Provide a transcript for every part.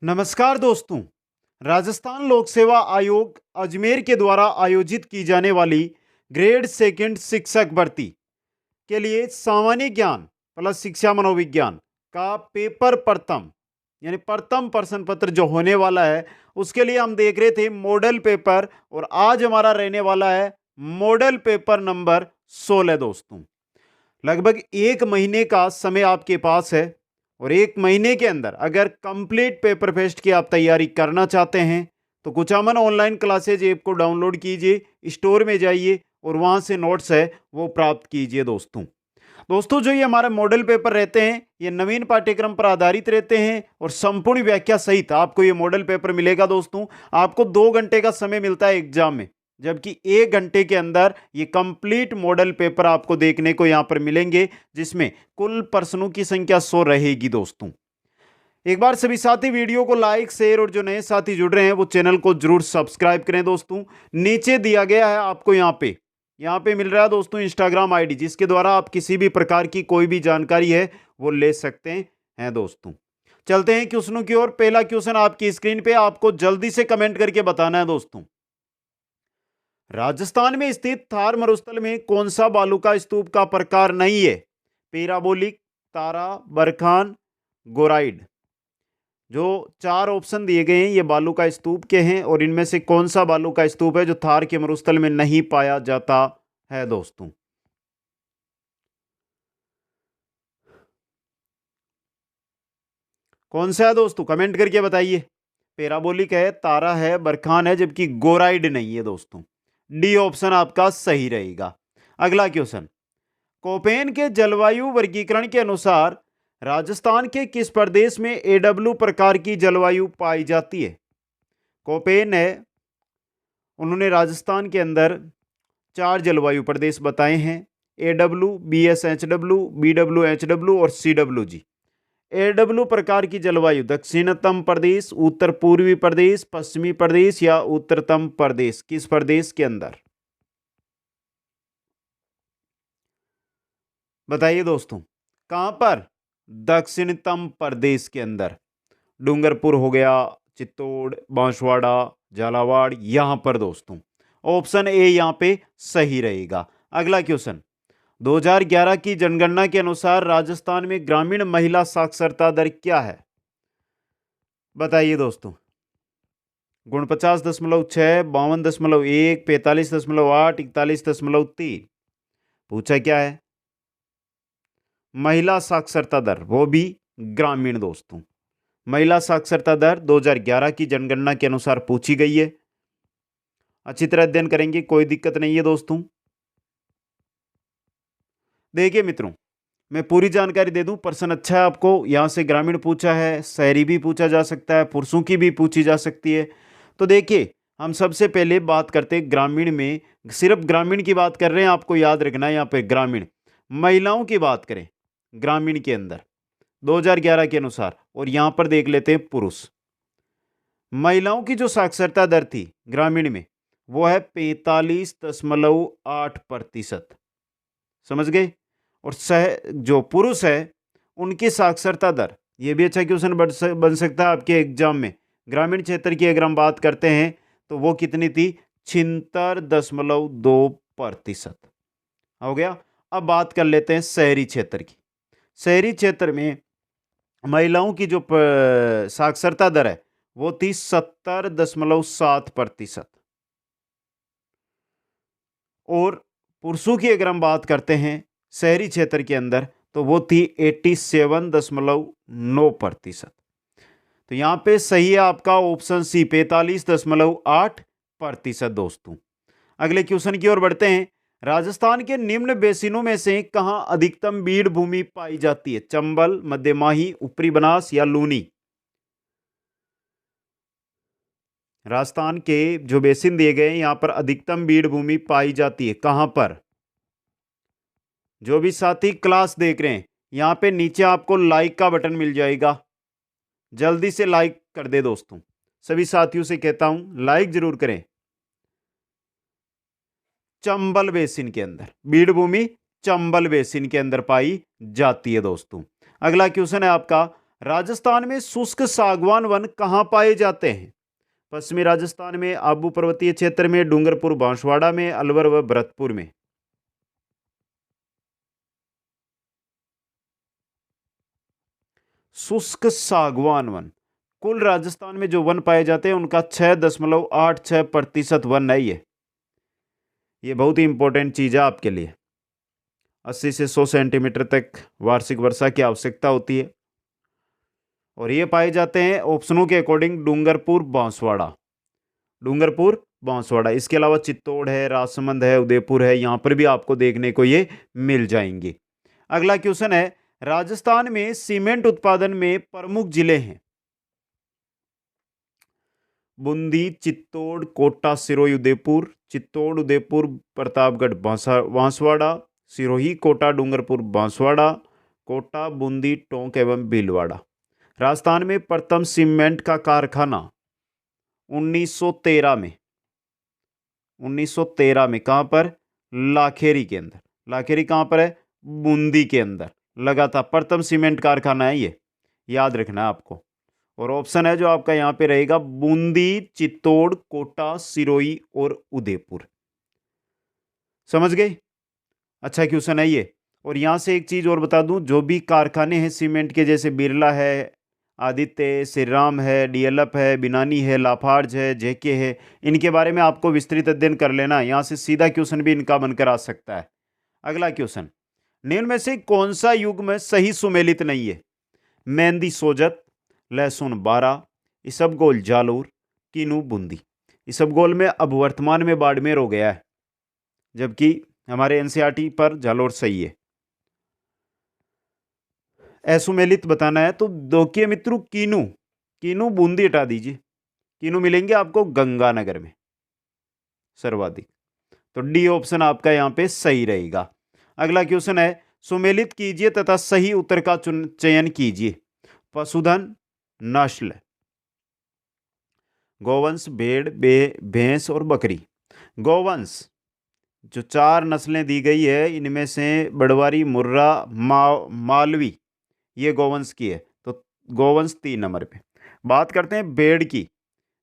नमस्कार दोस्तों। राजस्थान लोक सेवा आयोग अजमेर के द्वारा आयोजित की जाने वाली ग्रेड सेकंड शिक्षक भर्ती के लिए सामान्य ज्ञान प्लस शिक्षा मनोविज्ञान का पेपर प्रथम यानी प्रथम प्रश्न पत्र जो होने वाला है उसके लिए हम देख रहे थे मॉडल पेपर, और आज हमारा रहने वाला है मॉडल पेपर नंबर 16। दोस्तों, लगभग एक महीने का समय आपके पास है, और एक महीने के अंदर अगर कंप्लीट पेपर फेस्ट की आप तैयारी करना चाहते हैं तो कुचामन ऑनलाइन क्लासेज ऐप को डाउनलोड कीजिए, स्टोर में जाइए और वहां से नोट्स है वो प्राप्त कीजिए। दोस्तों, जो ये हमारे मॉडल पेपर रहते हैं ये नवीन पाठ्यक्रम पर आधारित रहते हैं और संपूर्ण व्याख्या सहित आपको ये मॉडल पेपर मिलेगा। दोस्तों, आपको 2 घंटे का समय मिलता है एग्जाम में, जबकि 1 घंटे के अंदर ये कंप्लीट मॉडल पेपर आपको देखने को यहां पर मिलेंगे, जिसमें कुल प्रश्नों की संख्या 100 रहेगी। दोस्तों, एक बार सभी साथी वीडियो को लाइक शेयर और जो नए साथी जुड़ रहे हैं वो चैनल को जरूर सब्सक्राइब करें। दोस्तों, नीचे दिया गया है आपको यहाँ पे मिल रहा है दोस्तों इंस्टाग्राम आईडी, जिसके द्वारा आप किसी भी प्रकार की कोई भी जानकारी है वो ले सकते हैं। दोस्तों, चलते हैं क्वेश्चनों की ओर। पहला क्वेश्चन आपकी स्क्रीन पे, आपको जल्दी से कमेंट करके बताना है। दोस्तों, राजस्थान में स्थित थार मरुस्थल में कौन सा बालू का स्तूप का प्रकार नहीं है? पैराबोलिक, तारा, बरखान, गोराइड। जो 4 ऑप्शन दिए गए हैं ये बालू का स्तूप के हैं, और इनमें से कौन सा बालू का स्तूप है जो थार के मरुस्थल में नहीं पाया जाता है? दोस्तों, कौन सा है दोस्तों? कमेंट करके बताइए। पैराबोलिक है, तारा है, बरखान है, जबकि गोराइड नहीं है। दोस्तों, डी ऑप्शन आपका सही रहेगा। अगला क्वेश्चन, कोपेन के जलवायु वर्गीकरण के अनुसार राजस्थान के किस प्रदेश में एडब्ल्यू प्रकार की जलवायु पाई जाती है? कोपेन है, उन्होंने राजस्थान के अंदर 4 जलवायु प्रदेश बताए हैं: एडब्ल्यू, BSHW, BWHW और CWG। एडब्ल्यू प्रकार की जलवायु दक्षिणतम प्रदेश, उत्तर पूर्वी प्रदेश, पश्चिमी प्रदेश या उत्तरतम प्रदेश, किस प्रदेश के अंदर? बताइए दोस्तों, कहां पर? दक्षिणतम प्रदेश के अंदर। डूंगरपुर हो गया, चित्तौड़, बांसवाड़ा, झालावाड़, यहां पर। दोस्तों, ऑप्शन ए यहां पे सही रहेगा। अगला क्वेश्चन, 2011 की जनगणना के अनुसार राजस्थान में ग्रामीण महिला साक्षरता दर क्या है? बताइए दोस्तों। 49.6, 52.1, 45.8, 41.3। पूछा क्या है? महिला साक्षरता दर, वो भी ग्रामीण। दोस्तों, महिला साक्षरता दर 2011 की जनगणना के अनुसार पूछी गई है। अच्छी तरह अध्ययन करेंगे, कोई दिक्कत नहीं है। दोस्तों, देखिए मित्रों, मैं पूरी जानकारी दे दूं। प्रश्न अच्छा है आपको। यहां से ग्रामीण पूछा है, शहरी भी पूछा जा सकता है, पुरुषों की भी पूछी जा सकती है। तो देखिए, हम सबसे पहले बात करते हैं ग्रामीण में। सिर्फ ग्रामीण की बात कर रहे हैं, आपको याद रखना है यहाँ पे ग्रामीण। महिलाओं की बात करें ग्रामीण के अंदर 2011 के अनुसार, और यहां पर देख लेते हैं पुरुष। महिलाओं की जो साक्षरता दर थी ग्रामीण में वो है 45.8%। समझ गए? और जो पुरुष है उनकी साक्षरता दर, ये भी अच्छा क्वेश्चन बन सकता है आपके एग्जाम में। ग्रामीण क्षेत्र की अगर हम बात करते हैं तो वो कितनी थी? 76.2%। हो गया। अब बात कर लेते हैं शहरी क्षेत्र की। शहरी क्षेत्र में महिलाओं की जो साक्षरता दर है वो थी 70.7%। और पुरुषों की अगर हम बात करते हैं शहरी क्षेत्र के अंदर तो वो थी 87.9%। तो यहां पे सही है आपका ऑप्शन सी, 45.8%। दोस्तों, अगले क्वेश्चन की ओर बढ़ते हैं। राजस्थान के निम्न बेसिनों में से कहां अधिकतम बीड़ भूमि पाई जाती है? चंबल, मध्यमाही, ऊपरी बनास या लूनी? राजस्थान के जो बेसिन दिए गए हैं यहां पर अधिकतम बीड़ भूमि पाई जाती है, कहां पर? जो भी साथी क्लास देख रहे हैं यहां पे नीचे आपको लाइक का बटन मिल जाएगा, जल्दी से लाइक कर दे। दोस्तों, सभी साथियों से कहता हूं लाइक जरूर करें। चंबल बेसिन के अंदर बीड़ भूमि चंबल बेसिन के अंदर पाई जाती है। दोस्तों, अगला क्वेश्चन है आपका, राजस्थान में शुष्क सागवान वन कहाँ पाए जाते हैं? पश्चिमी राजस्थान में, आबू पर्वतीय क्षेत्र में, डूंगरपुर बांसवाड़ा में, अलवर व भरतपुर में। शुष्क सागवान वन, कुल राजस्थान में जो वन पाए जाते हैं उनका 6.86% वन है ये बहुत ही इंपॉर्टेंट चीज है आपके लिए। 80 से 100 सेंटीमीटर तक वार्षिक वर्षा की आवश्यकता होती है और ये पाए जाते हैं ऑप्शनों के अकॉर्डिंग डूंगरपुर बांसवाड़ा, डूंगरपुर बांसवाड़ा। इसके अलावा चित्तौड़ है, राजसमंद है, उदयपुर है, यहां पर भी आपको देखने को ये मिल जाएंगे। अगला क्वेश्चन है, राजस्थान में सीमेंट उत्पादन में प्रमुख जिले हैं? बूंदी, चित्तौड़, कोटा, सिरोही, उदयपुर। चित्तौड़, उदयपुर, प्रतापगढ़, बांसवाड़ा, सिरोही, कोटा, डूंगरपुर, बांसवाड़ा, कोटा, बूंदी, टोंक एवं भीलवाड़ा। राजस्थान में प्रथम सीमेंट का कारखाना 1913 में, 1913 में कहां पर? लाखेरी के अंदर। लाखेरी कहां पर है? बूंदी के अंदर लगा था। प्रथम सीमेंट कारखाना है ये, याद रखना है आपको। और ऑप्शन है जो आपका यहां पे रहेगा बूंदी, चित्तौड़, कोटा, सिरोही और उदयपुर। समझ गए? अच्छा क्वेश्चन है ये। और यहां से एक चीज और बता दूं, जो भी कारखाने हैं सीमेंट के, जैसे बिरला है, आदित्य, श्रीराम है, डीएलएफ है, बिनानी है, लाफार्ज है, जेके है, इनके बारे में आपको विस्तृत अध्ययन कर लेना। यहां से सीधा क्वेश्चन भी इनका बनकर आ सकता है। अगला क्वेश्चन, निम्न में से कौन सा युग्म सही सुमेलित नहीं है? मेहंदी सोजत, लहसुन बारा, इसबगोल जालोर, किनू बूंदी। इसबगोल में अब वर्तमान में बाड़मेर हो गया है, जबकि हमारे एनसीईआरटी पर जालोर सही है। असुमेलित बताना है तो देखिए मित्रों, कीनू, कीनू बूंदी हटा दीजिए। कीनू मिलेंगे आपको गंगानगर में सर्वाधिक। तो डी ऑप्शन आपका यहां पे सही रहेगा। अगला क्वेश्चन है, सुमेलित कीजिए तथा सही उत्तर का चयन कीजिए। पशुधन, नस्ल, गौवंश, भेड़, भैंस और बकरी। गौवंश, जो 4 नस्लें दी गई है इनमें से बड़वारी, मुर्रा, मालवी, ये गौवंश की है, तो गौवंश 3 नंबर पे। बात करते हैं भेड़ की।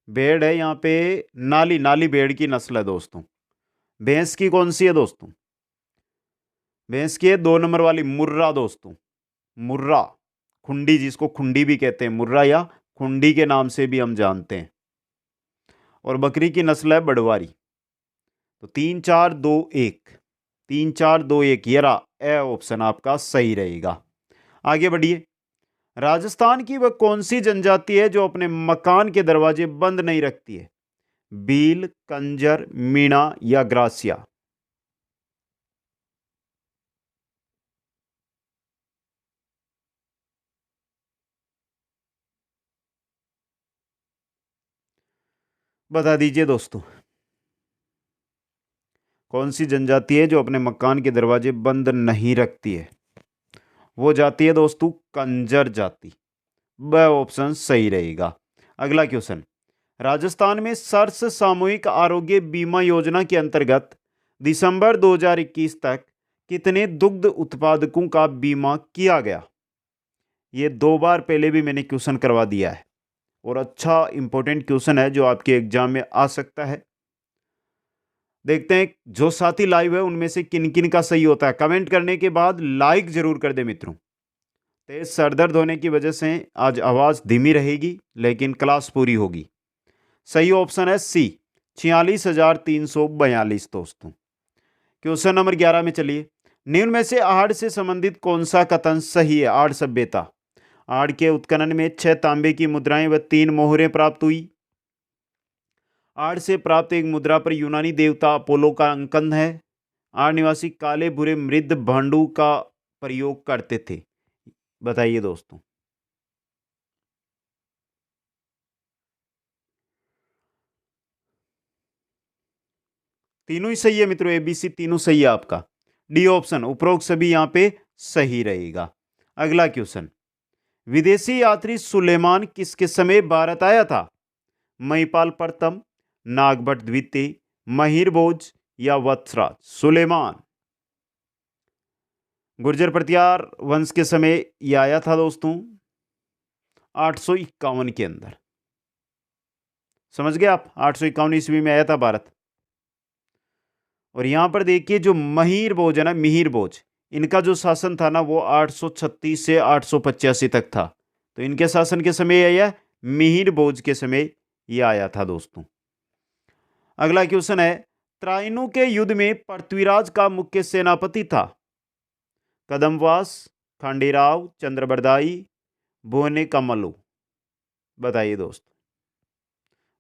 भेड़ है यहाँ पे नाली, नाली भेड़ की नस्ल है दोस्तों। भैंस की कौन सी है दोस्तों? भैंस की है 2 नंबर वाली मुर्रा दोस्तों, मुर्रा, खुंडी, जिसको खुंडी भी कहते हैं, मुर्रा या खुंडी के नाम से भी हम जानते हैं। और बकरी की नस्ल है बड़वारी। तो 3 4 2 1, 3 4 2 1, ये रहा ए ऑप्शन आपका सही रहेगा। आगे बढ़िए। राजस्थान की वह कौन सी जनजाति है जो अपने मकान के दरवाजे बंद नहीं रखती है? भील, कंजर, मीणा या ग्रासिया। बता दीजिए दोस्तों, कौन सी जनजाति है जो अपने मकान के दरवाजे बंद नहीं रखती है? वो जाति है दोस्तों कंजर जाति। वह ऑप्शन सही रहेगा। अगला क्वेश्चन, राजस्थान में सर्स सामूहिक आरोग्य बीमा योजना के अंतर्गत दिसंबर 2021 तक कितने दुग्ध उत्पादकों का बीमा किया गया? ये 2 बार पहले भी मैंने क्वेश्चन करवा दिया है और अच्छा इंपॉर्टेंट क्वेश्चन है जो आपके एग्जाम में आ सकता है। देखते हैं जो साथी लाइव है उनमें से किन किन का सही होता है। कमेंट करने के बाद लाइक जरूर कर दे मित्रों। तेज सरदर्द होने की वजह से आज आवाज धीमी रहेगी लेकिन क्लास पूरी होगी। सही ऑप्शन है सी, 46,342 दोस्तों। क्वेश्चन नंबर 11 में चलिए। निम्न में से आहड़ से संबंधित कौन सा कथन सही है? आहड़ सभ्यता, आहड़ के उत्खनन में 6 तांबे की मुद्राएं व 3 मोहरें प्राप्त हुई। आहड़ से प्राप्त एक मुद्रा पर यूनानी देवता अपोलो का अंकन है। आहड़ निवासी काले बुरे मृद भांडू का प्रयोग करते थे। बताइए दोस्तों। तीनों ही सही है मित्रों, एबीसी तीनों सही है आपका। डी ऑप्शन उपरोक्त सभी यहां पे सही रहेगा। अगला क्वेश्चन, विदेशी यात्री सुलेमान किसके समय भारत आया था? महिपाल प्रथम, नागभट्ट द्वितीय, महिर भोज या वत्सराज? सुलेमान गुर्जर प्रतिहार वंश के समय यह आया था दोस्तों। 851 के अंदर। समझ गए आप, 851 ईस्वी में आया था भारत। और यहां पर देखिए जो मिहिर भोज है ना, मिहिर भोज, इनका जो शासन था ना वो 836 से 885 तक था। तो इनके शासन के समय आया, मिहिर भोज के समय ये आया था दोस्तों। अगला क्वेश्चन है, त्राइनु के युद्ध में पृथ्वीराज का मुख्य सेनापति था? कदमवास, खांडेराव, चंद्रबरदाई, भुवने कमलु। बताइए दोस्त।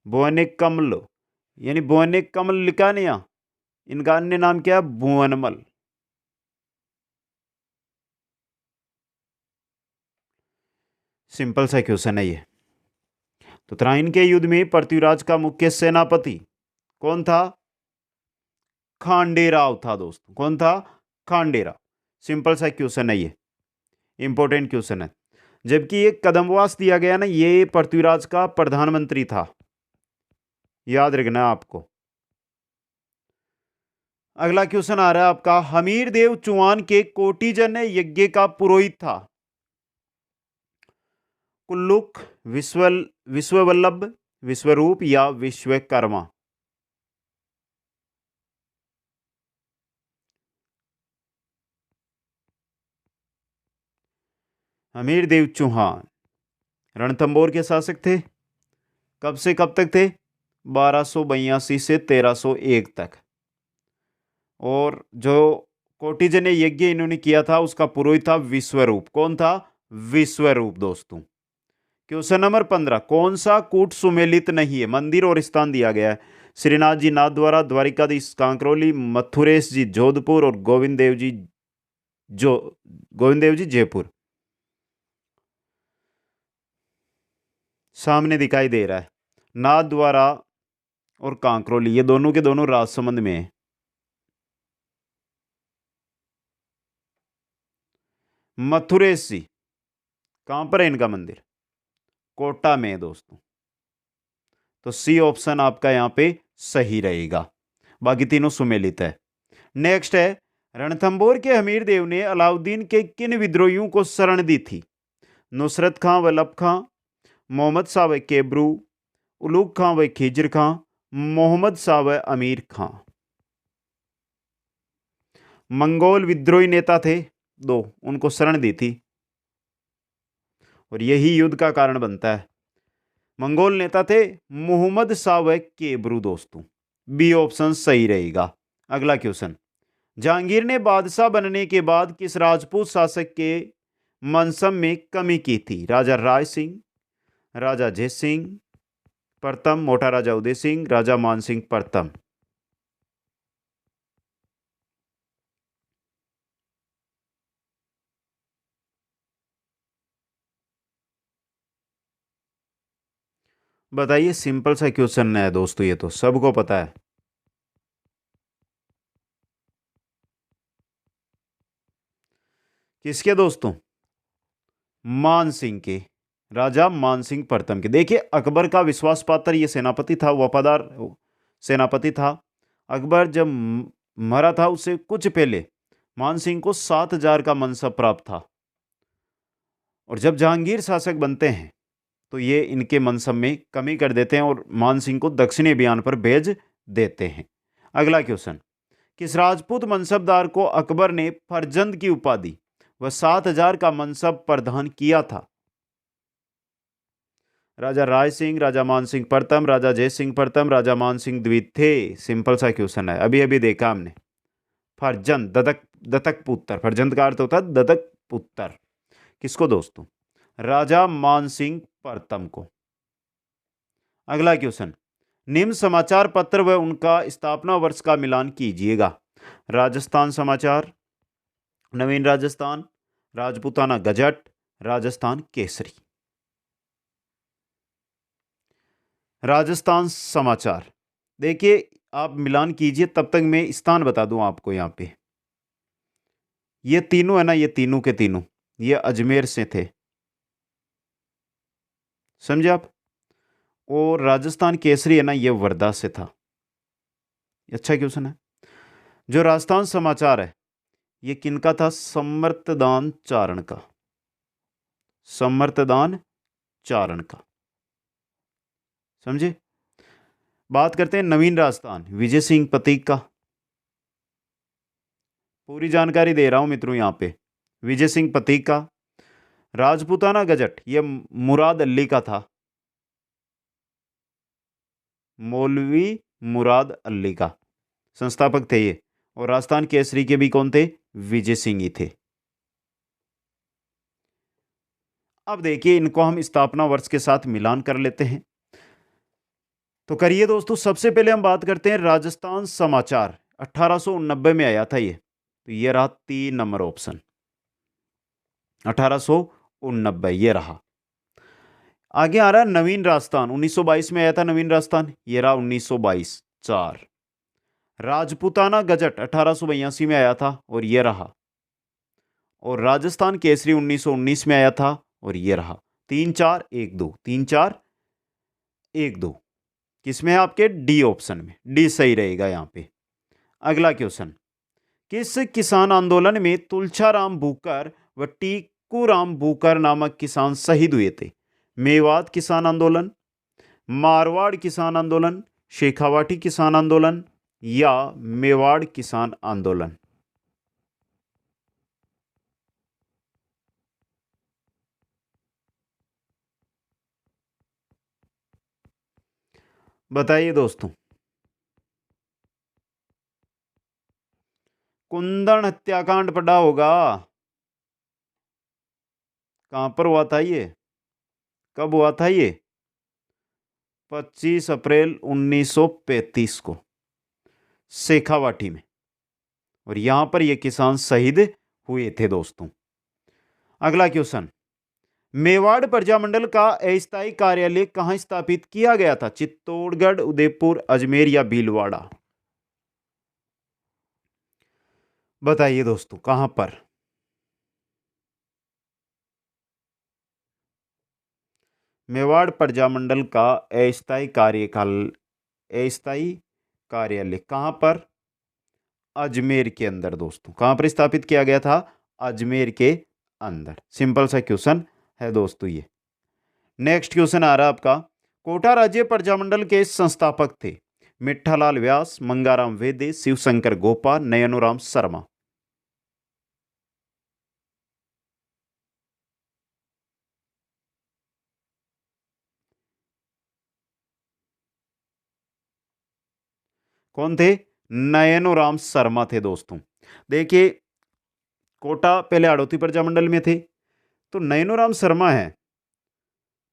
भुवने कमल, यानी भुवने कमल लिखा नहीं यहाँ, इनका अन्य नाम क्या है? भुवनमल। सिंपल सा क्वेश्चन है ये। तो त्राइन के युद्ध में पृथ्वीराज का मुख्य सेनापति कौन था? खांडेराव था दोस्तों। कौन था? खांडेराव। सिंपल सा क्वेश्चन है ये, इंपॉर्टेंट क्वेश्चन है। जबकि ये कदमवास दिया गया ना, ये पृथ्वीराज का प्रधानमंत्री था, याद रखना आपको। अगला क्वेश्चन आ रहा है आपका, हमीर देव चौहान के कोटिजन यज्ञ का पुरोहित था? कुल्लुक, विश्ववल्लभ, विश्वरूप या विश्वकर्मा? हमीर देव चौहान रणथंबोर के शासक थे। कब से कब तक थे? 1282 से 1301 तक। और जो कोटिजन्य यज्ञ इन्होंने किया था उसका पुरोहित था विश्वरूप। कौन था? विश्वरूप दोस्तों। क्वेश्चन नंबर 15, कौन सा कूट सुमेलित नहीं है? मंदिर और स्थान दिया गया है। श्रीनाथ जी नाथद्वारा, द्वारिकाधीश कांकरोली, मथुरेश जी जोधपुर और गोविंद देव जी जयपुर। सामने दिखाई दे रहा है, नाथद्वारा और कांकरोली, ये दोनों के दोनों राजसमंद में है। मथुरेश जी कहां पर है इनका मंदिर? कोटा में है दोस्तों। तो सी ऑप्शन आपका यहां पे सही रहेगा, बाकी तीनों सुमेलित है। नेक्स्ट है, रणथंबोर के हमीर देव ने अलाउद्दीन के किन विद्रोहियों को शरण दी थी? नुसरत खां व लब खां, मोहम्मद शाह व केबरू, उलूग खां व खिजर खां, मोहम्मद शाह व अमीर खां। मंगोल विद्रोही नेता थे दो, उनको शरण दी थी और यही युद्ध का कारण बनता है। मंगोल नेता थे मोहम्मद शाह व केबरू दोस्तों। बी ऑप्शन सही रहेगा। अगला क्वेश्चन, जहांगीर ने बादशाह बनने के बाद किस राजपूत शासक के मनसब में कमी की थी? राजा राय सिंह, राजा जय सिंह प्रथम, मोटा राजा उदय सिंह, राजा मान सिंह प्रथम। बताइए, सिंपल सा क्वेश्चन है दोस्तों, ये तो सबको पता है। किसके दोस्तों? मान सिंह के, राजा मान सिंह प्रथम के। देखिए अकबर का विश्वास पात्र ये सेनापति था, वफादार सेनापति था। अकबर जब मरा था उससे कुछ पहले मान सिंह को 7,000 का मनसब प्राप्त था। और जब जहांगीर शासक बनते हैं तो ये इनके मनसब में कमी कर देते हैं और मान सिंह को दक्षिणी अभियान पर भेज देते हैं। अगला क्वेश्चन, किस राजपूत मनसबदार को अकबर ने फरजंद की उपाधि व 7,000 का मनसब प्रदान किया था? राजा राय सिंह, राजा मान सिंह प्रथम, राजा जय सिंह प्रथम, राजा मान सिंह द्वितीय। सिंपल सा क्वेश्चन है, अभी अभी देखा हमने। फरजंद, दत्तक पुत्र, फरजंद का अर्थ होता है दत्तक पुत्र। किसको दोस्तों? राजा मान सिंह प्रथम को। अगला क्वेश्चन, निम्न समाचार पत्र व उनका स्थापना वर्ष का मिलान कीजिएगा। राजस्थान समाचार, नवीन राजस्थान, राजपूताना गजट, राजस्थान केसरी। राजस्थान समाचार। देखिए आप मिलान कीजिए, तब तक मैं स्थान बता दूं आपको। यहां पे ये तीनों है ना, ये तीनों के तीनों ये अजमेर से थे, समझे आप। और राजस्थान केसरी है ना, ये वर्धा से था। अच्छा क्वेश्चन है। जो राजस्थान समाचार है ये किनका था? समर्थदान चारण का। समर्थदान चारण का। समझे। बात करते हैं नवीन राजस्थान, विजय सिंह पतीक का। पूरी जानकारी दे रहा हूं मित्रों यहां पे। विजय सिंह पतीक का। राजपूताना गजट ये मुराद अली का था, मौलवी मुराद अली का संस्थापक थे ये। और राजस्थान केसरी के भी कौन थे? विजय सिंह ही थे। अब देखिए इनको हम स्थापना वर्ष के साथ मिलान कर लेते हैं। तो करिए दोस्तों, सबसे पहले हम बात करते हैं राजस्थान समाचार, 1889 में आया था ये। तो ये रहा 3 नंबर ऑप्शन, 1889 ये रहा। आगे आ रहा है नवीन राजस्थान, 1922 में आया था नवीन राजस्थान, ये रहा 1922 4। राजपूताना गजट 1882 में आया था और ये रहा। और राजस्थान केसरी 1919 में आया था और ये रहा। 3 4 1 2, 3 4 1 2 किसमें है? आपके डी ऑप्शन में। डी सही रहेगा यहां पे। अगला क्वेश्चन, किस किसान आंदोलन में तुलछाराम भूकर व टीकूराम भूकर नामक किसान शहीद हुए थे? मेवात किसान आंदोलन, मारवाड़ किसान आंदोलन, शेखावाटी किसान आंदोलन या मेवाड़ किसान आंदोलन? बताइए दोस्तों। कुंदन हत्याकांड पढ़ा होगा। कहां पर हुआ था ये? कब हुआ था ये? 25 अप्रैल 1935 को शेखावाटी में। और यहां पर ये किसान शहीद हुए थे दोस्तों। अगला क्वेश्चन, मेवाड़ प्रजामंडल का अस्थायी कार्यालय कहां स्थापित किया गया था? चित्तौड़गढ़, उदयपुर, अजमेर या भीलवाड़ा? बताइए दोस्तों कहां पर? मेवाड़ प्रजामंडल का अस्थायी कार्यालय कहां पर? अजमेर के अंदर दोस्तों। कहां पर स्थापित किया गया था? अजमेर के अंदर। सिंपल सा क्वेश्चन है दोस्तों ये। नेक्स्ट क्वेश्चन आ रहा है आपका, कोटा राज्य प्रजामंडल के संस्थापक थे? मिट्ठालाल व्यास, मंगाराम वेदे, शिवशंकर गोपा, नयनोराम शर्मा? कौन थे? नयनोराम शर्मा थे दोस्तों। देखिए कोटा पहले आड़ोती प्रजामंडल में थे, तो नयनोराम शर्मा है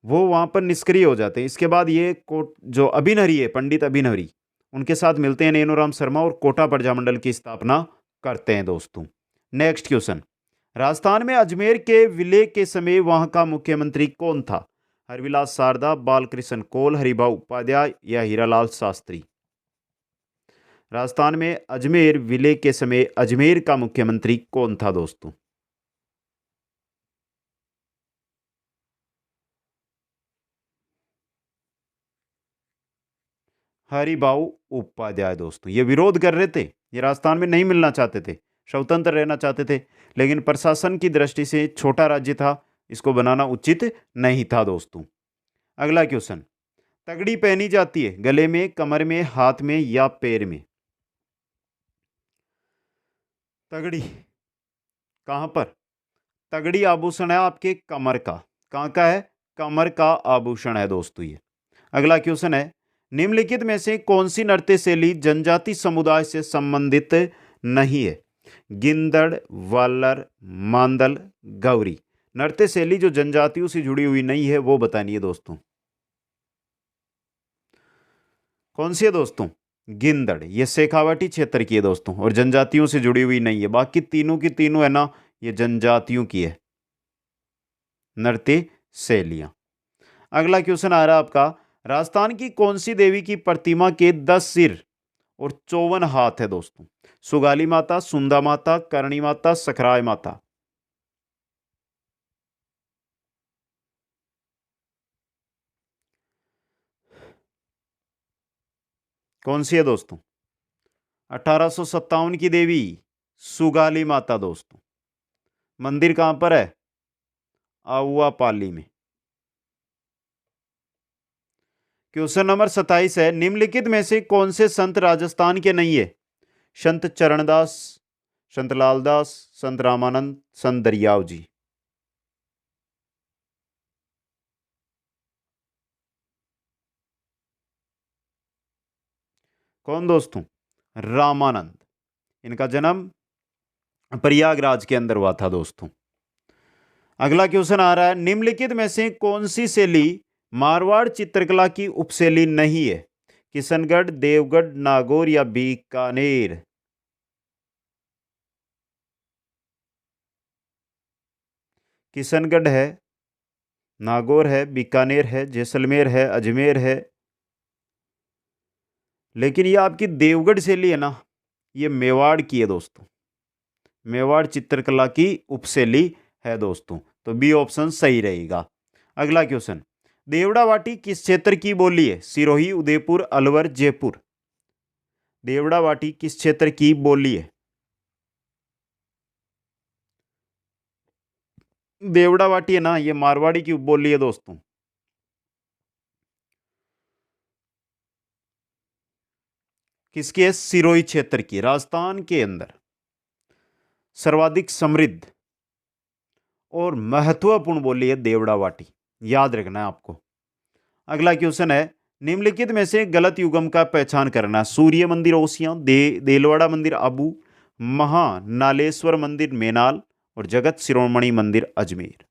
वो वहां पर निष्क्रिय हो जाते हैं। इसके बाद ये कोट जो अभिनरी है, पंडित अभिनरी, उनके साथ मिलते हैं नयनोराम शर्मा और कोटा प्रजामंडल की स्थापना करते हैं दोस्तों। नेक्स्ट क्वेश्चन, राजस्थान में अजमेर के विलय के समय वहां का मुख्यमंत्री कौन था? हरविलास शारदा, बालकृष्ण कोल, हरिभाऊ उपाध्याय या हीरालाल शास्त्री? राजस्थान में अजमेर विलय के समय अजमेर का मुख्यमंत्री कौन था दोस्तों? हरिभाऊ उपाध्याय दोस्तों। ये विरोध कर रहे थे, ये राजस्थान में नहीं मिलना चाहते थे, स्वतंत्र रहना चाहते थे, लेकिन प्रशासन की दृष्टि से छोटा राज्य था, इसको बनाना उचित नहीं था दोस्तों। अगला क्वेश्चन, तगड़ी पहनी जाती है गले में, कमर में, हाथ में या पैर में? तगड़ी कहां पर? तगड़ी आभूषण है आपके कमर का। कहां का है? कमर का आभूषण है दोस्तों ये। अगला क्वेश्चन है, निम्नलिखित में से कौन सी नृत्य शैली जनजाति समुदाय से संबंधित नहीं है? गिंदड़, वालर, मांदल, गौरी? नृत्य शैली जो जनजातियों से जुड़ी हुई नहीं है वो बतानी है दोस्तों। कौन सी है दोस्तों? गिंदड़। ये शेखावाटी क्षेत्र की है दोस्तों और जनजातियों से जुड़ी हुई नहीं है। बाकी तीनों की तीनों है ना, ये जनजातियों की है नृत्य शैलियां। अगला क्वेश्चन आ रहा है आपका, राजस्थान की कौन सी देवी की प्रतिमा के 10 सिर और 54 हाथ है दोस्तों? सुगाली माता, सुंदा माता, करणी माता, सकराय माता? कौन सी है दोस्तों? 1857 की देवी सुगाली माता दोस्तों। मंदिर कहां पर है? आउआ पाली में। क्वेश्चन नंबर 27 है, निम्नलिखित में से कौन से संत राजस्थान के नहीं है? संत चरणदास, संत लालदास, संत रामानंद, संत दरियाव जी। कौन दोस्तों? रामानंद। इनका जन्म प्रयागराज के अंदर हुआ था दोस्तों। अगला क्वेश्चन आ रहा है, निम्नलिखित में से कौन सी शैली मारवाड़ चित्रकला की उपशैली नहीं है? किशनगढ़, देवगढ़, नागौर या बीकानेर? किशनगढ़ है, नागौर है, बीकानेर है, जैसलमेर है, अजमेर है। लेकिन ये आपकी देवगढ़ शैली है ना, ये मेवाड़ की है दोस्तों। मेवाड़ चित्रकला की उपशैली है दोस्तों। तो बी ऑप्शन सही रहेगा। अगला क्वेश्चन, देवड़ा वाटी किस क्षेत्र की बोली है? सिरोही, उदयपुर, अलवर, जयपुर। देवड़ा वाटी किस क्षेत्र की बोली है? देवड़ा वाटी है ना, ये मारवाड़ी की बोली है दोस्तों। किसकी है? सिरोही क्षेत्र की, राजस्थान के अंदर सर्वाधिक समृद्ध और महत्वपूर्ण बोली है देवड़ा वाटी। याद रखना है आपको। अगला क्वेश्चन है, निम्नलिखित में से गलत युगम का पहचान करना। सूर्य मंदिर ओसियां, देलवाड़ा मंदिर आबू, महानालेश्वर मंदिर मेनाल और जगत शिरोमणि मंदिर अजमेर।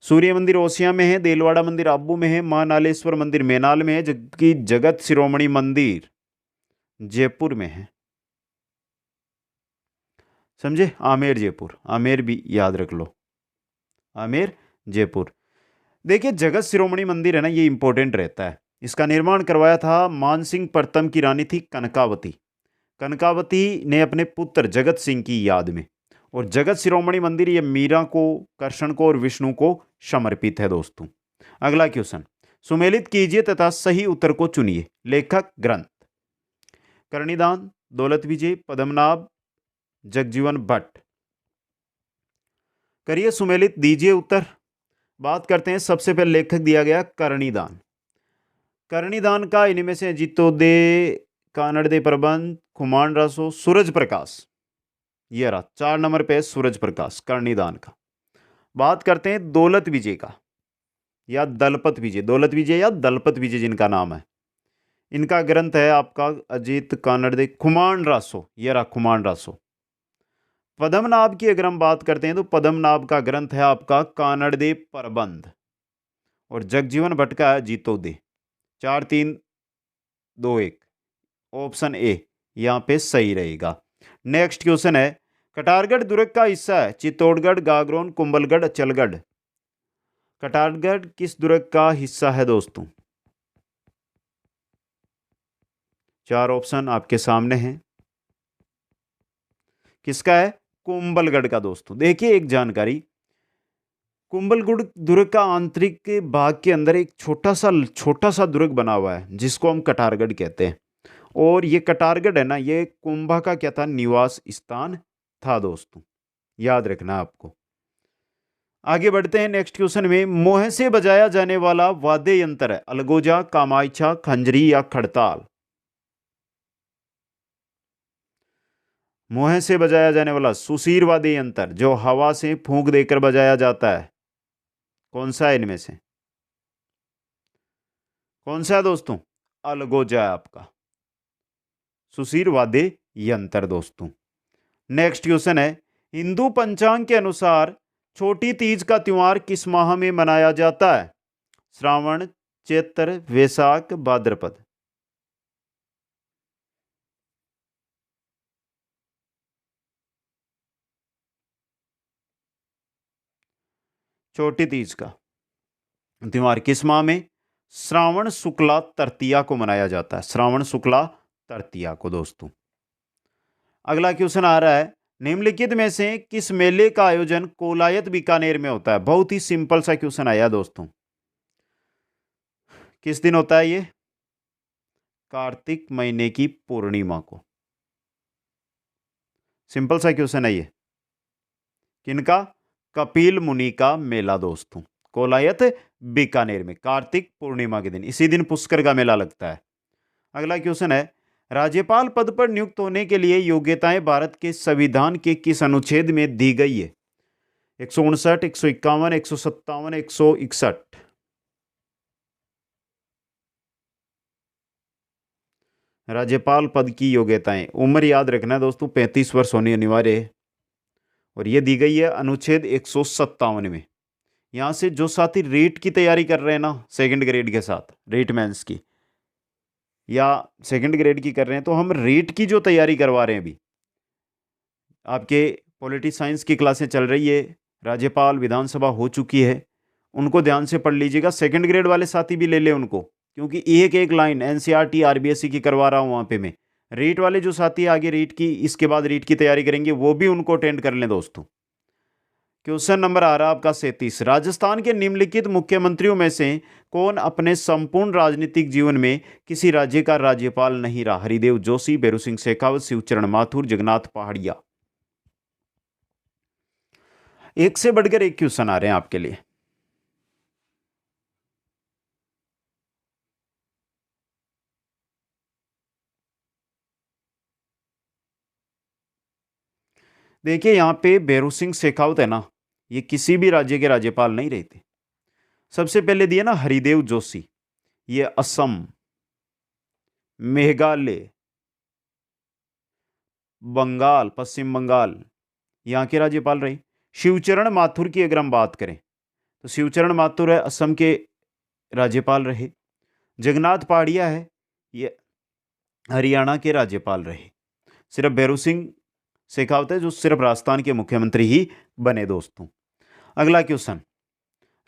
सूर्य मंदिर ओसिया में है, देलवाड़ा मंदिर आबू में है, महानालेश्वर मंदिर मेनाल में है, जबकि जगत शिरोमणि मंदिर जयपुर में है। समझे? आमेर जयपुर, आमेर भी याद रख लो, आमेर जयपुर। देखिए जगत शिरोमणि मंदिर है ना, ये इंपॉर्टेंट रहता है। इसका निर्माण करवाया था मानसिंह प्रथम की रानी थी कनकावती। कनकावती ने अपने पुत्र जगत सिंह की याद में। और जगत शिरोमणि मंदिर ये मीरा को, कृष्ण को और विष्णु को समर्पित है दोस्तों। अगला क्वेश्चन, सुमेलित कीजिए तथा सही उत्तर को चुनिए। लेखक, ग्रंथ। करणीदान, दौलत विजय, पद्मनाभ, जगजीवन भट्ट। करिए सुमेलित, दीजिए उत्तर। बात करते हैं, सबसे पहले लेखक दिया गया करणीदान। करणीदान का इनमें से जीतोदे, कानड़ दे प्रबंध, खुमान रासो, सूरज प्रकाश। ये रहा 4 नंबर पे सूरज प्रकाश, करणीदान का। बात करते हैं दौलत विजय का या दलपत विजय, दौलत विजय या दलपत विजय जिनका नाम है। इनका ग्रंथ है आपका अजीत कानड़ दे खुमान रासो। ये रहा खुमान रासो। पद्मनाभ की अगर हम बात करते हैं तो पद्मनाभ का ग्रंथ है आपका कानड़ दे प्रबंध। और जगजीवन भट्ट का है जीतोदे। 4 3 2 1, ऑप्शन ए यहां पे सही रहेगा। नेक्स्ट क्वेश्चन है, कटारगढ़ दुर्ग का हिस्सा है? चित्तौड़गढ़, गागरोन, कुंभलगढ़, अचलगढ़। कटारगढ़ किस दुर्ग का हिस्सा है दोस्तों? 4 ऑप्शन आपके सामने हैं। किसका है? कुंभलगढ़ का दोस्तों। देखिए एक जानकारी, कुंभलगढ़ दुर्ग का आंतरिक भाग के अंदर एक छोटा सा दुर्ग बना हुआ है जिसको हम कटारगढ़ कहते हैं। और ये कटारगढ़ है ना, ये कुंभा का क्या था? निवास स्थान था दोस्तों। याद रखना आपको। आगे बढ़ते हैं नेक्स्ट क्वेश्चन में, मोह से बजाया जाने वाला वाद्य यंत्र है? अलगोजा, कामायछा, खंजरी या खड़ताल। मोह से बजाया जाने वाला सुशीर वाद्य यंत्र जो हवा से फूंक देकर बजाया जाता है, कौन सा है इनमें से? कौन सा है दोस्तों? अलगोजा है आपका सुशीर वाद्य यंत्र दोस्तों। नेक्स्ट क्वेश्चन है, हिंदू पंचांग के अनुसार छोटी तीज का त्योहार किस माह में मनाया जाता है? श्रावण, चैत्र, वैशाख, भाद्रपद। छोटी तीज का त्योहार किस माह में? श्रावण शुक्ला तृतीया को मनाया जाता है, श्रावण शुक्ला तृतीया को दोस्तों। अगला क्वेश्चन आ रहा है, निम्नलिखित में से किस मेले का आयोजन कोलायत बीकानेर में होता है? बहुत ही सिंपल सा क्वेश्चन आया दोस्तों। किस दिन होता है ये? कार्तिक महीने की पूर्णिमा को। सिंपल सा क्वेश्चन है ये। किनका? कपिल मुनि का मेला दोस्तों, कोलायत बीकानेर में कार्तिक पूर्णिमा के दिन, इसी दिन पुष्कर का मेला लगता है। अगला क्वेश्चन है, राज्यपाल पद पर नियुक्त होने के लिए योग्यताएं भारत के संविधान के किस अनुच्छेद में दी गई है? 159, 151, 157, 161। राज्यपाल पद की योग्यताएं, उम्र याद रखना है दोस्तों, 35 वर्ष होनी अनिवार्य है और ये दी गई है अनुच्छेद 157 में। यहां से जो साथी रीट की तैयारी कर रहे हैं ना, सेकंड ग्रेड के साथ रीट मेंस की या सेकंड ग्रेड की कर रहे हैं, तो हम रीट की जो तैयारी करवा रहे हैं अभी, आपके पॉलिटिक्स साइंस की क्लासें चल रही है, राज्यपाल विधानसभा हो चुकी है, उनको ध्यान से पढ़ लीजिएगा। सेकंड ग्रेड वाले साथी भी ले लें उनको, क्योंकि एक एक लाइन एनसीईआरटी आरबीएससी की करवा रहा हूं वहां पे मैं। रीट वाले जो साथी आगे रीट की, इसके बाद रीट की तैयारी करेंगे, वो भी उनको अटेंड कर लें दोस्तों। क्वेश्चन नंबर आ रहा है आपका 37, राजस्थान के निम्नलिखित मुख्यमंत्रियों में से कौन अपने संपूर्ण राजनीतिक जीवन में किसी राज्य का राज्यपाल नहीं रहा? हरिदेव जोशी, भैरू सिंह शेखावत, शिवचरण माथुर, जगन्नाथ पहाड़िया। एक से बढ़कर एक क्वेश्चन आ रहे हैं आपके लिए। देखिए यहां पे भैरू सिंह शेखावत है ना, ये किसी भी राज्य के राज्यपाल नहीं रहे थे। सबसे पहले दिया ना हरिदेव जोशी, ये असम, मेघालय, बंगाल, पश्चिम बंगाल, यहां के राज्यपाल रहे। शिवचरण माथुर की अगर हम बात करें तो शिवचरण माथुर है असम के राज्यपाल रहे। जगन्नाथ पहाड़िया है, ये हरियाणा के राज्यपाल रहे। सिर्फ भैरू सिंह शेखावत है जो सिर्फ राजस्थान के मुख्यमंत्री ही बने दोस्तों। अगला क्वेश्चन,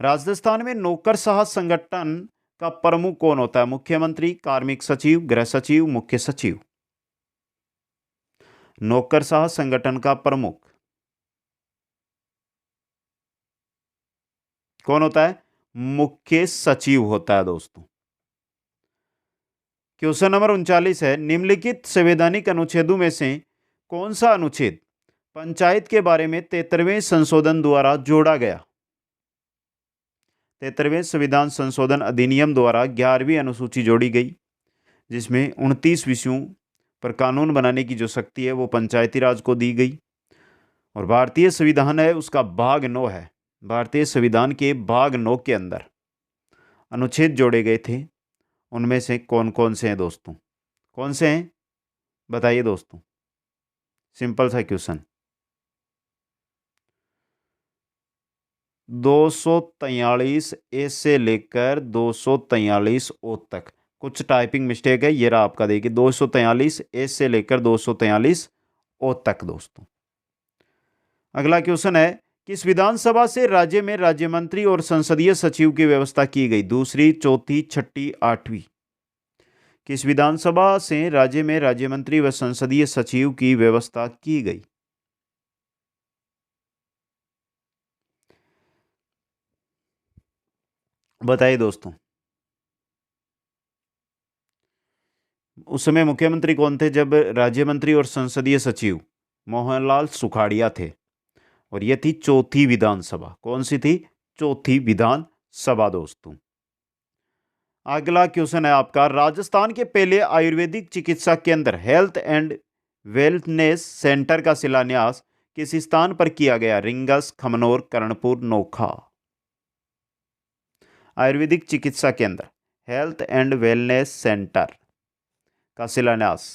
राजस्थान में नौकरशाह संगठन का प्रमुख कौन होता है? मुख्यमंत्री, कार्मिक सचिव, गृह सचिव, मुख्य सचिव। नौकरशाह संगठन का प्रमुख कौन होता है? मुख्य सचिव होता है दोस्तों। क्वेश्चन नंबर 39 है, निम्नलिखित संवैधानिक अनुच्छेदों में से कौन सा अनुच्छेद पंचायत के बारे में 73वें संशोधन द्वारा जोड़ा गया? 73वें संविधान संशोधन अधिनियम द्वारा 11वीं अनुसूची जोड़ी गई, जिसमें 29 विषयों पर कानून बनाने की जो शक्ति है वो पंचायती राज को दी गई। और भारतीय संविधान है उसका भाग 9 है, भारतीय संविधान के भाग 9 के अंदर अनुच्छेद जोड़े गए थे। उनमें से कौन कौन से हैं दोस्तों? कौन से हैं बताइए दोस्तों, सिंपल सा क्वेश्चन। 243 ए से लेकर 243 ओ तक, कुछ टाइपिंग मिस्टेक है, ये रहा आपका, देखिए 243 ए से लेकर 243 ओ तक दोस्तों। अगला क्वेश्चन है, किस विधानसभा से राज्य में राज्य मंत्री और संसदीय सचिव की व्यवस्था की गई? दूसरी, चौथी, छठी, आठवीं। किस विधानसभा से राज्य में राज्य मंत्री व संसदीय सचिव की व्यवस्था की गई? बताइए दोस्तों। उस समय मुख्यमंत्री कौन थे जब राज्य मंत्री और संसदीय सचिव? मोहनलाल सुखाड़िया थे। और यह थी चौथी विधानसभा। कौन सी थी? चौथी विधानसभा दोस्तों। अगला क्वेश्चन है आपका, राजस्थान के पहले आयुर्वेदिक चिकित्सा केंद्र हेल्थ एंड वेलनेस सेंटर का शिलान्यास किस स्थान पर किया गया? रिंगस, खमनोर, कर्णपुर, नोखा। आयुर्वेदिक चिकित्सा केंद्र हेल्थ एंड वेलनेस सेंटर का शिलान्यास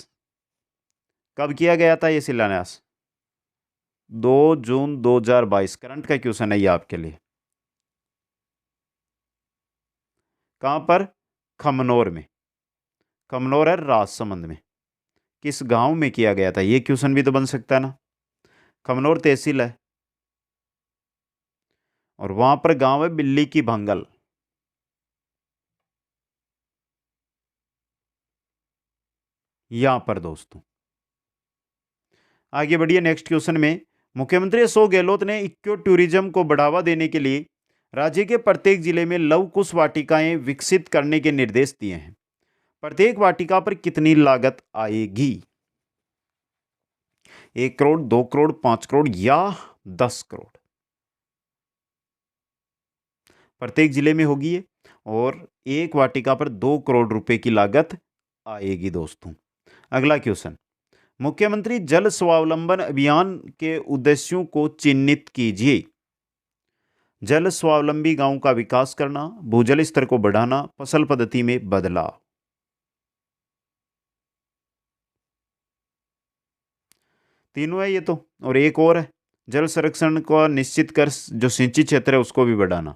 कब किया गया था? यह शिलान्यास 2 जून 2022। करंट का क्वेश्चन है ये आपके लिए। कहां पर? खमनोर में। खमनोर है राजसमंद में। किस गांव में किया गया था? ये क्वेश्चन भी तो बन सकता है ना। खमनोर तहसील है और वहां पर गांव है बिल्ली की भंगल। यहां पर दोस्तों आगे बढ़िए नेक्स्ट क्वेश्चन में। मुख्यमंत्री अशोक गहलोत ने इको टूरिज्म को बढ़ावा देने के लिए राज्य के प्रत्येक जिले में लव कुश वाटिकाएं विकसित करने के निर्देश दिए हैं। प्रत्येक वाटिका पर कितनी लागत आएगी? 1 करोड़, 2 करोड़, 5 करोड़ या 10 करोड़ प्रत्येक जिले में होगी ये, और एक वाटिका पर 2 करोड़ रुपए की लागत आएगी दोस्तों। अगला क्वेश्चन, मुख्यमंत्री जल स्वावलंबन अभियान के उद्देश्यों को चिन्हित कीजिए। जल स्वावलंबी गांव का विकास करना, भूजल स्तर को बढ़ाना, फसल पद्धति में बदलाव। तीनों है ये तो, और एक और है, जल संरक्षण को निश्चित कर जो सिंचित क्षेत्र है उसको भी बढ़ाना।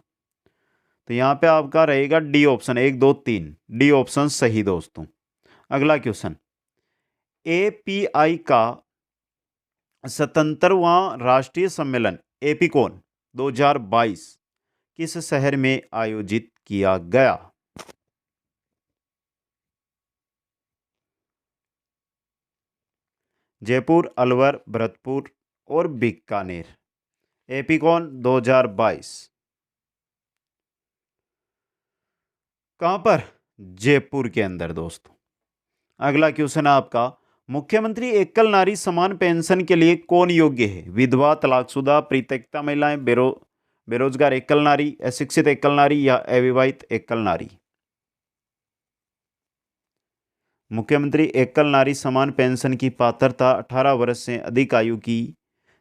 तो यहां पे आपका रहेगा डी ऑप्शन, 1 2 3, डी ऑप्शन सही दोस्तों। अगला क्वेश्चन, एपीआई का 77वां राष्ट्रीय सम्मेलन एपीकॉन 2022 किस शहर में आयोजित किया गया? जयपुर, अलवर, भरतपुर और बीकानेर। एपीकॉन 2022 कहां पर? जयपुर के अंदर दोस्तों। अगला क्वेश्चन है आपका, मुख्यमंत्री एकल नारी समान पेंशन के लिए कौन योग्य है? विधवा, तलाकशुदा, परित्यक्ता महिलाएं, बेरोजगार एकल नारी, अशिक्षित एकल नारी या अविवाहित एकल नारी? मुख्यमंत्री एकल नारी समान पेंशन की पात्रता 18 वर्ष से अधिक आयु की,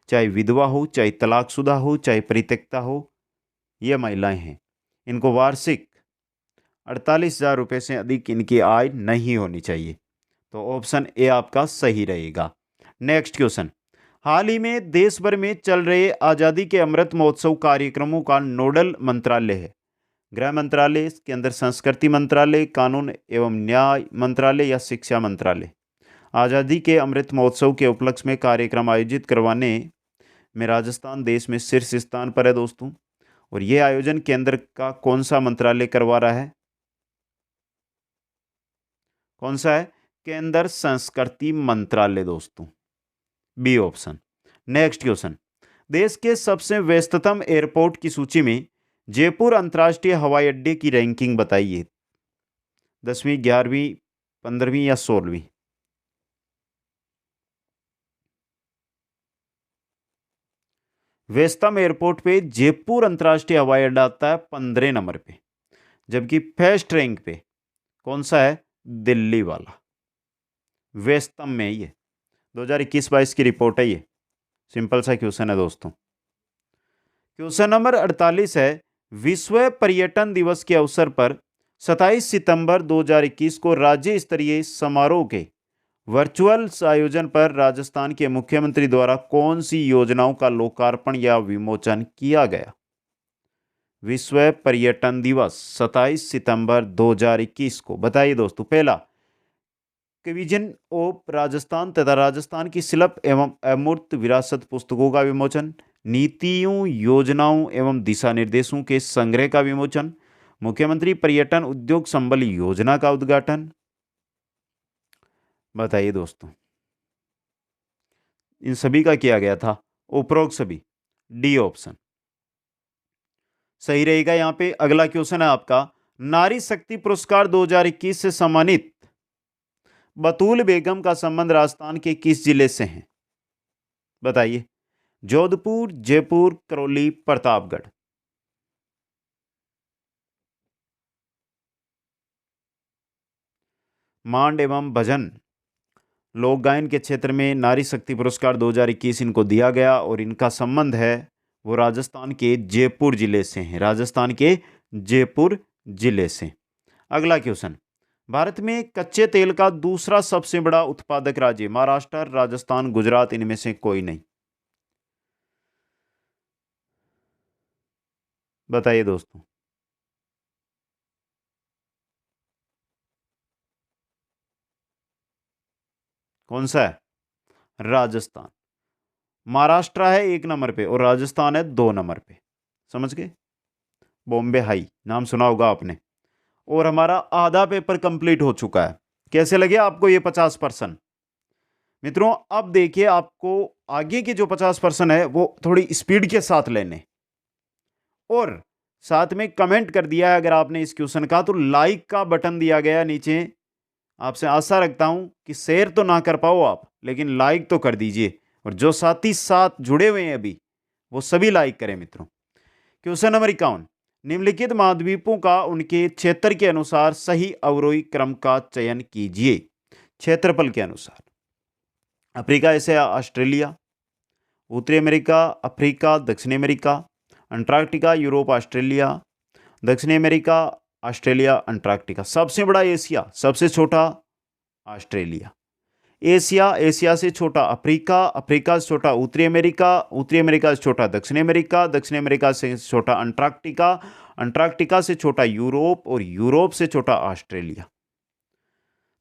चाहे विधवा हो, चाहे तलाकशुदा हो, चाहे परित्यक्ता हो, ये महिलाएं हैं। इनको वार्षिक 48,000 रुपये से अधिक इनकी आय नहीं होनी चाहिए। तो ऑप्शन ए आपका सही रहेगा। नेक्स्ट क्वेश्चन, हाल ही में देश भर में चल रहे आज़ादी के अमृत महोत्सव कार्यक्रमों का नोडल मंत्रालय है? गृह मंत्रालय के अंदर संस्कृति मंत्रालय, कानून एवं न्याय मंत्रालय या शिक्षा मंत्रालय? आज़ादी के अमृत महोत्सव के उपलक्ष्य में कार्यक्रम आयोजित करवाने में राजस्थान देश में शीर्ष स्थान पर है दोस्तों। और यह आयोजन केंद्र का कौन सा मंत्रालय करवा रहा है? कौन सा है? केंद्र संस्कृति मंत्रालय दोस्तों, बी ऑप्शन। नेक्स्ट क्वेश्चन, देश के सबसे व्यस्ततम एयरपोर्ट की सूची में जयपुर अंतर्राष्ट्रीय हवाई अड्डे की रैंकिंग बताइए। 10वीं, 11वीं, 15वीं या 16वीं? व्यस्ततम एयरपोर्ट पे जयपुर अंतर्राष्ट्रीय हवाई अड्डा आता है 15 नंबर पे, जबकि फर्स्ट रैंक पे कौन सा है? दिल्ली वाला। व्यस्ततम में ये 2021-22 की रिपोर्ट है ये। सिंपल सा क्वेश्चन है दोस्तों। क्वेश्चन नंबर 48 है, विश्व पर्यटन दिवस के अवसर पर 27 सितंबर 2021 को राज्य स्तरीय समारोह के वर्चुअल आयोजन पर राजस्थान के मुख्यमंत्री द्वारा कौन सी योजनाओं का लोकार्पण या विमोचन किया गया? विश्व पर्यटन दिवस 27 सितंबर 2021 को बताइए दोस्तों। पहला, विजन ऑफ राजस्थान तथा राजस्थान की शिल्प एवं अमूर्त विरासत पुस्तकों का विमोचन, नीतियों, योजनाओं एवं दिशा निर्देशों के संग्रह का विमोचन, मुख्यमंत्री पर्यटन उद्योग संबल योजना का उद्घाटन। बताइए दोस्तों, इन सभी का किया गया था? उपरोक्त सभी, डी ऑप्शन सही रहेगा यहां पे। अगला क्वेश्चन है आपका, नारी शक्ति पुरस्कार 2021 से सम्मानित बतूल बेगम का संबंध राजस्थान के किस जिले से है? बताइए। जोधपुर, जयपुर, करौली, प्रतापगढ़? मांड एवं भजन लोक गायन के क्षेत्र में नारी शक्ति पुरस्कार 2021 इनको दिया गया और इनका संबंध है वो राजस्थान के जयपुर जिले से है। राजस्थान के जयपुर जिले से। अगला क्वेश्चन, भारत में कच्चे तेल का दूसरा सबसे बड़ा उत्पादक राज्य? महाराष्ट्र, राजस्थान, गुजरात, इनमें से कोई नहीं? बताइए दोस्तों। कौन सा है? राजस्थान। महाराष्ट्र है 1 नंबर पे और राजस्थान है 2 नंबर पे। समझ गए? बॉम्बे हाई नाम सुना होगा आपने। और हमारा आधा पेपर कंप्लीट हो चुका है। कैसे लगे आपको ये 50%? मित्रों, अब देखिए, आपको आगे के जो 50% है वो थोड़ी स्पीड के साथ लेने, और साथ में कमेंट कर दिया है अगर आपने इस क्वेश्चन का, तो लाइक का बटन दिया गया नीचे। आपसे आशा रखता हूं कि शेयर तो ना कर पाओ आप, लेकिन लाइक तो कर दीजिए। और जो साथी साथ जुड़े हुए हैं अभी, वो सभी लाइक करें मित्रों। क्वेश्चन नंबर 51, निम्नलिखित महाद्वीपों का उनके क्षेत्र के अनुसार सही अवरोही क्रम का चयन कीजिए। क्षेत्रफल के अनुसार। अफ्रीका, एशिया, ऑस्ट्रेलिया, उत्तरी अमेरिका, अफ्रीका, दक्षिणी अमेरिका, अंटार्कटिका, यूरोप, ऑस्ट्रेलिया, दक्षिणी अमेरिका, ऑस्ट्रेलिया, अंटार्कटिका। सबसे बड़ा एशिया, सबसे छोटा ऑस्ट्रेलिया। एशिया, एशिया से छोटा अफ्रीका, अफ्रीका से छोटा उत्तरी अमेरिका, उत्तरी अमेरिका से छोटा दक्षिणी अमेरिका, दक्षिणी अमेरिका से छोटा अंटार्कटिका, अंटार्कटिका से छोटा यूरोप और यूरोप से छोटा ऑस्ट्रेलिया।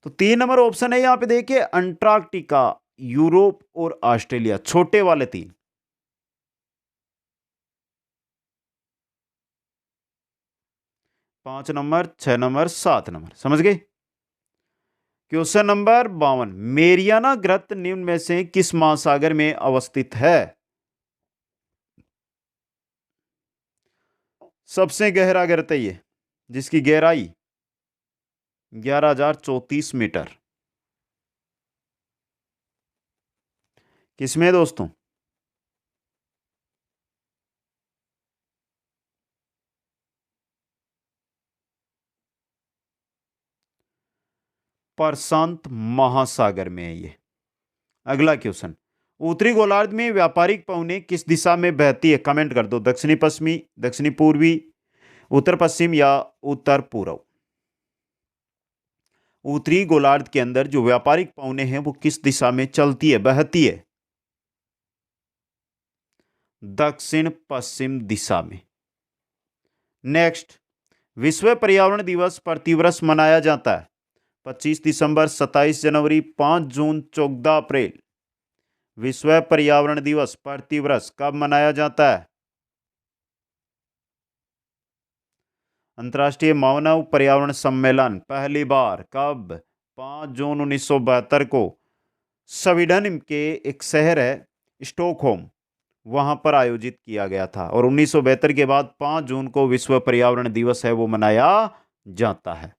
तो 3 नंबर ऑप्शन है यहां पे देखिए, अंटार्कटिका, यूरोप और ऑस्ट्रेलिया, छोटे वाले 3। 5 नंबर, 6 नंबर, 7 नंबर, समझ गए। क्वेश्चन नंबर 52, मेरियाना ग्रत निम्न में से किस महासागर में अवस्थित है? सबसे गहरा गर्त है ये, जिसकी गहराई 11,034 मीटर। किसमें दोस्तों? प्रशांत महासागर में है ये। अगला क्वेश्चन, उत्तरी गोलार्ध में व्यापारिक पौने किस दिशा में बहती है? कमेंट कर दो, दक्षिणी पश्चिमी, दक्षिणी पूर्वी, उत्तर पश्चिम या उत्तर पूर्व। उत्तरी गोलार्ध के अंदर जो व्यापारिक पौने हैं वो किस दिशा में चलती है, बहती है? दक्षिण पश्चिम दिशा में। नेक्स्ट, विश्व पर्यावरण दिवस प्रतिवर्ष मनाया जाता है 25 दिसंबर, 27 जनवरी, 5 जून, 14 अप्रैल। विश्व पर्यावरण दिवस प्रतिवर्ष कब मनाया जाता है? अंतर्राष्ट्रीय मानव पर्यावरण सम्मेलन पहली बार कब? 5 जून 1972 को स्वीडन के एक शहर है स्टॉकहोम, वहां पर आयोजित किया गया था। और 1972 के बाद 5 जून को विश्व पर्यावरण दिवस है वो मनाया जाता है।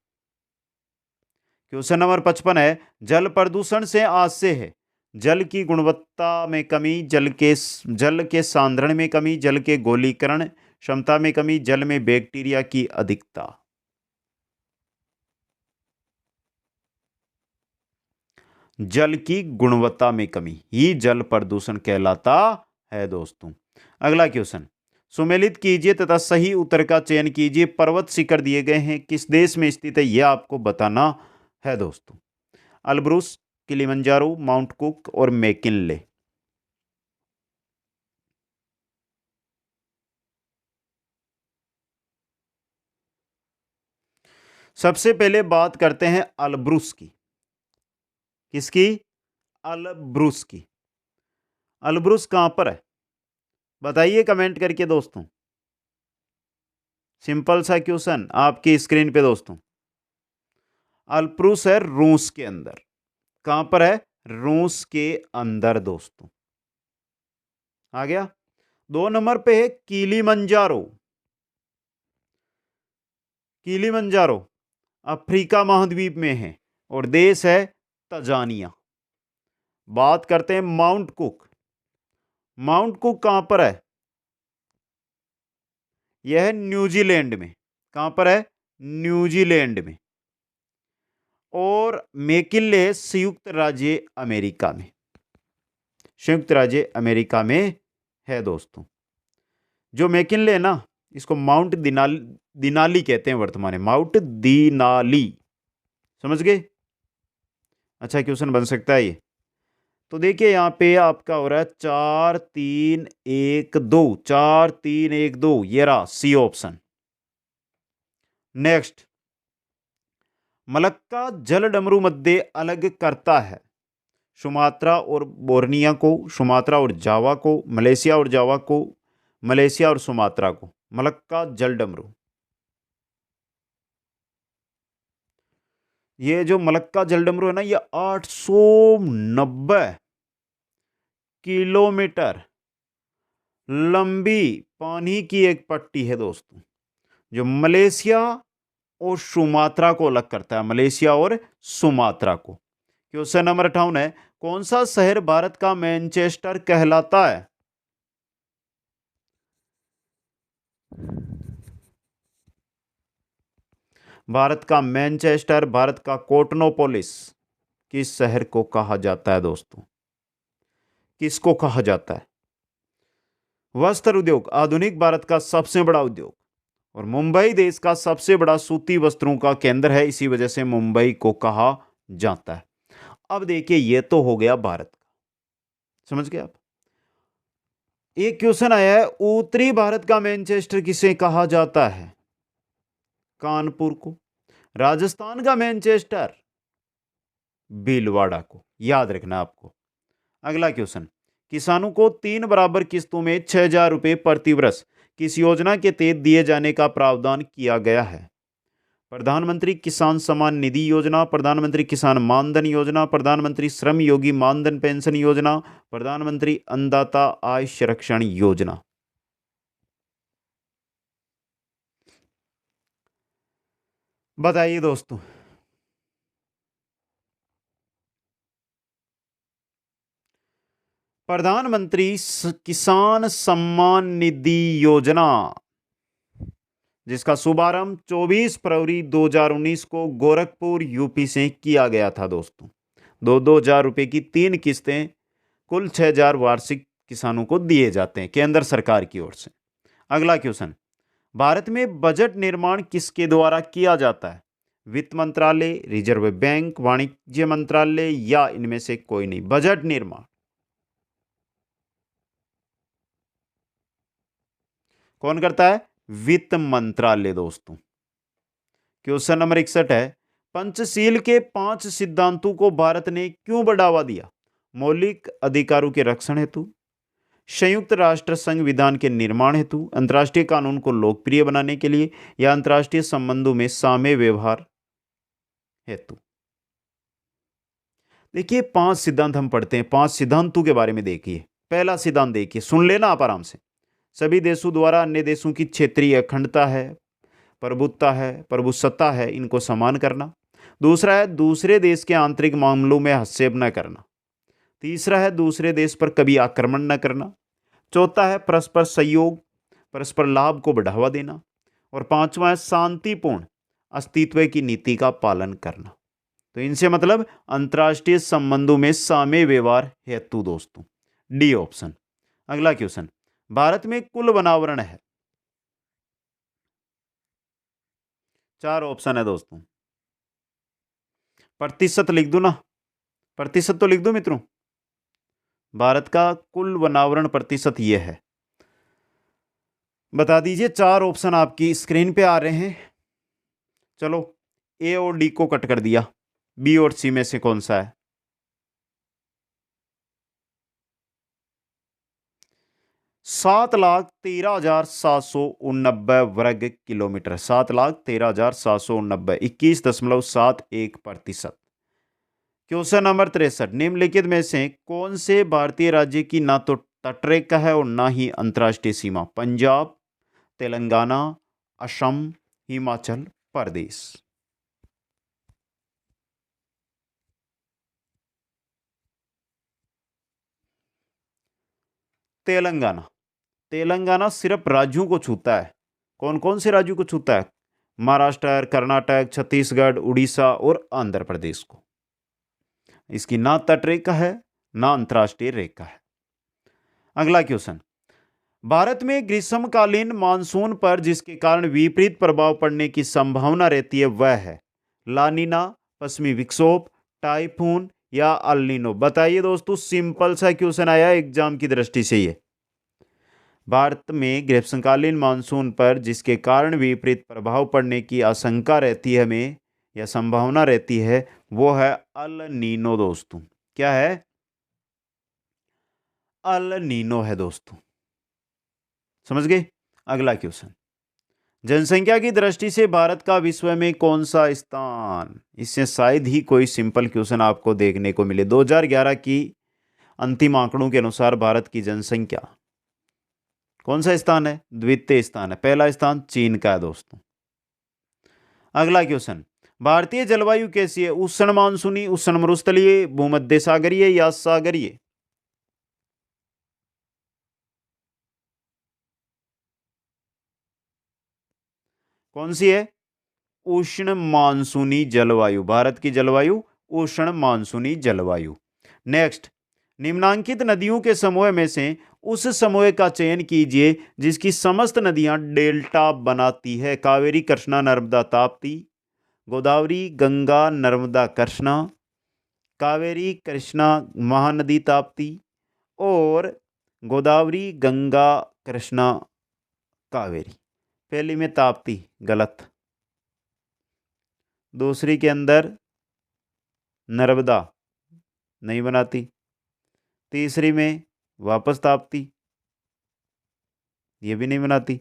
क्वेश्चन नंबर 55 है, जल प्रदूषण से आज से है जल की गुणवत्ता में कमी, जल के सांद्रण में कमी, जल के गोलीकरण क्षमता में कमी, जल में बैक्टीरिया की अधिकता। जल की गुणवत्ता में कमी ही जल प्रदूषण कहलाता है दोस्तों। अगला क्वेश्चन, सुमेलित कीजिए तथा सही उत्तर का चयन कीजिए। पर्वत शिखर दिए गए हैं, किस देश में स्थित है यह आपको बताना है दोस्तों। अल्ब्रुस, किलिमंजारो, माउंट कुक और मैकिनले। सबसे पहले बात करते हैं अल्ब्रुस की। किसकी? अल्ब्रुस की। अल्ब्रुस कहां पर है बताइए कमेंट करके दोस्तों। सिंपल सा क्वेश्चन आपकी स्क्रीन पे दोस्तों। अल्ब्रुस है रूस के अंदर। कहां पर है? रूस के अंदर दोस्तों। आ गया। 2 नंबर पे है किलिमंजारो। किलिमंजारो अफ्रीका महाद्वीप में है और देश है तंजानिया। बात करते हैं माउंट कुक। माउंट कुक कहां पर है? यह है न्यूजीलैंड में। कहां पर है? न्यूजीलैंड में। और मैकिनले संयुक्त राज्य अमेरिका में। संयुक्त राज्य अमेरिका में है दोस्तों। जो मैकिनले ना, इसको माउंट दिनाली कहते हैं वर्तमान में, माउंट दिनाली। समझ गए? अच्छा क्वेश्चन बन सकता है ये। तो देखिए यहां पे आपका हो रहा है 4 3 1 2, 4 3 1 2, ये रहा सी ऑप्शन। नेक्स्ट, मलक्का जल डमरू मध्य अलग करता है सुमात्रा और बोर्निया को, सुमात्रा और जावा को, मलेशिया और जावा को, मलेशिया और सुमात्रा को। मलक्का जल डमरू, ये जो मलक्का जल डमरू है ना, ये 890 किलोमीटर लंबी पानी की एक पट्टी है दोस्तों, जो मलेशिया और सुमात्रा को अलग करता है। मलेशिया और सुमात्रा को। क्वेश्चन नंबर 58 है, कौन सा शहर भारत का मैनचेस्टर कहलाता है? भारत का मैनचेस्टर, भारत का कोटनोपोलिस किस शहर को कहा जाता है दोस्तों? किसको कहा जाता है? वस्त्र उद्योग आधुनिक भारत का सबसे बड़ा उद्योग, और मुंबई देश का सबसे बड़ा सूती वस्त्रों का केंद्र है, इसी वजह से मुंबई को कहा जाता है। अब देखिए, यह तो हो गया भारत का, समझ गए आप? एक क्वेश्चन आया है, उत्तरी भारत का मैनचेस्टर किसे कहा जाता है? कानपुर को। राजस्थान का मैनचेस्टर भीलवाड़ा को, याद रखना आपको। अगला क्वेश्चन, किसानों को 3 बराबर किस्तों में 6,000 रुपए प्रति वर्ष किस योजना के तहत दिए जाने का प्रावधान किया गया है? प्रधानमंत्री किसान सम्मान निधि योजना, प्रधानमंत्री किसान मानधन योजना, प्रधानमंत्री श्रम योगी मानधन पेंशन योजना, प्रधानमंत्री अन्नदाता आय संरक्षण योजना। बताइए दोस्तों। प्रधानमंत्री किसान सम्मान निधि योजना, जिसका शुभारंभ 24 फरवरी 2019 को गोरखपुर यूपी से किया गया था दोस्तों। 2,000 रुपए की 3 किस्तें, कुल 6,000 वार्षिक किसानों को दिए जाते हैं केंद्र सरकार की ओर से। अगला क्वेश्चन, भारत में बजट निर्माण किसके द्वारा किया जाता है? वित्त मंत्रालय, रिजर्व बैंक, वाणिज्य मंत्रालय या इनमें से कोई नहीं? बजट निर्माण कौन करता है? वित्त मंत्रालय दोस्तों। क्वेश्चन नंबर 61 है, पंचशील के 5 सिद्धांतों को भारत ने क्यों बढ़ावा दिया? मौलिक अधिकारों के रक्षण हेतु, संयुक्त राष्ट्र संघ विधान के निर्माण हेतु, अंतर्राष्ट्रीय कानून को लोकप्रिय बनाने के लिए, या अंतर्राष्ट्रीय संबंधों में साम्य व्यवहार हेतु। देखिए, 5 सिद्धांत हम पढ़ते हैं, 5 सिद्धांतों के बारे में देखिए। पहला सिद्धांत देखिए, सुन लेना आप आराम से। सभी देशों द्वारा अन्य देशों की क्षेत्रीय अखंडता है, प्रभुत्ता है, प्रभुसत्ता है, इनको समान करना। दूसरा है, दूसरे देश के आंतरिक मामलों में हस्तक्षेप न करना। तीसरा है, दूसरे देश पर कभी आक्रमण न करना। चौथा है, परस्पर सहयोग, परस्पर लाभ को बढ़ावा देना। और पांचवा है, शांतिपूर्ण अस्तित्व की नीति का पालन करना। तो इनसे मतलब अंतर्राष्ट्रीय संबंधों में साम्य व्यवहार हेतु दोस्तों, डी ऑप्शन। अगला क्वेश्चन, भारत में कुल वनावरण है? 4 ऑप्शन है दोस्तों। प्रतिशत लिख दो ना, प्रतिशत तो लिख दो मित्रों। भारत का कुल वनावरण प्रतिशत यह है, बता दीजिए। 4 ऑप्शन आपकी स्क्रीन पे आ रहे हैं। चलो, ए और डी को कट कर दिया, बी और सी में से कौन सा है? 7,13,789 वर्ग किलोमीटर, 7,13,789, 21.71%। क्वेश्चन नंबर 63, निम्नलिखित में से कौन से भारतीय राज्य की ना तो तटरेखा है और ना ही अंतर्राष्ट्रीय सीमा? पंजाब, तेलंगाना, असम, हिमाचल प्रदेश। तेलंगाना। तेलंगाना सिर्फ राज्यों को छूता है। कौन कौन से राज्यों को छूता है? महाराष्ट्र, कर्नाटक, छत्तीसगढ़, उड़ीसा और आंध्र प्रदेश को। इसकी ना तटरेखा है, ना अंतर्राष्ट्रीय रेखा है। अगला क्वेश्चन, भारत में ग्रीष्मकालीन मानसून पर जिसके कारण विपरीत प्रभाव पड़ने की संभावना रहती है वह है लानीना, पश्चिमी विक्षोभ, टाइफून या अल्नीनो। बताइए दोस्तों, सिंपल सा क्वेश्चन आया एग्जाम की दृष्टि से। ये भारत में ग्रीष्मकालीन मानसून पर जिसके कारण विपरीत प्रभाव पड़ने की आशंका रहती है हमें, या संभावना रहती है, वो है अल नीनो दोस्तों। क्या है? अल नीनो है दोस्तों, समझ गए? अगला क्वेश्चन, जनसंख्या की दृष्टि से भारत का विश्व में कौन सा स्थान? इससे शायद ही कोई सिंपल क्वेश्चन आपको देखने को मिले। 2011 की अंतिम आंकड़ों के अनुसार भारत की जनसंख्या कौन सा स्थान है? द्वितीय स्थान है। पहला स्थान चीन का है दोस्तों। अगला क्वेश्चन, भारतीय जलवायु कैसी है? उष्ण मानसूनी, उष्ण मरुस्थलीय, भूमध्य सागरीय या सागरीय? कौन सी है? उष्ण मानसूनी जलवायु। भारत की जलवायु उष्ण मानसूनी जलवायु। नेक्स्ट, निम्नांकित नदियों के समूह में से उस समूह का चयन कीजिए जिसकी समस्त नदियां डेल्टा बनाती है। कावेरी, कृष्णा, नर्मदा, ताप्ती, गोदावरी, गंगा, नर्मदा, कृष्णा, कावेरी, कृष्णा, महानदी ताप्ती, और गोदावरी, गंगा, कृष्णा, कावेरी। पहली में ताप्ती, गलत। दूसरी के अंदर नर्मदा, नहीं बनाती। तीसरी में वापस ताप्ती, ये भी नहीं बनाती।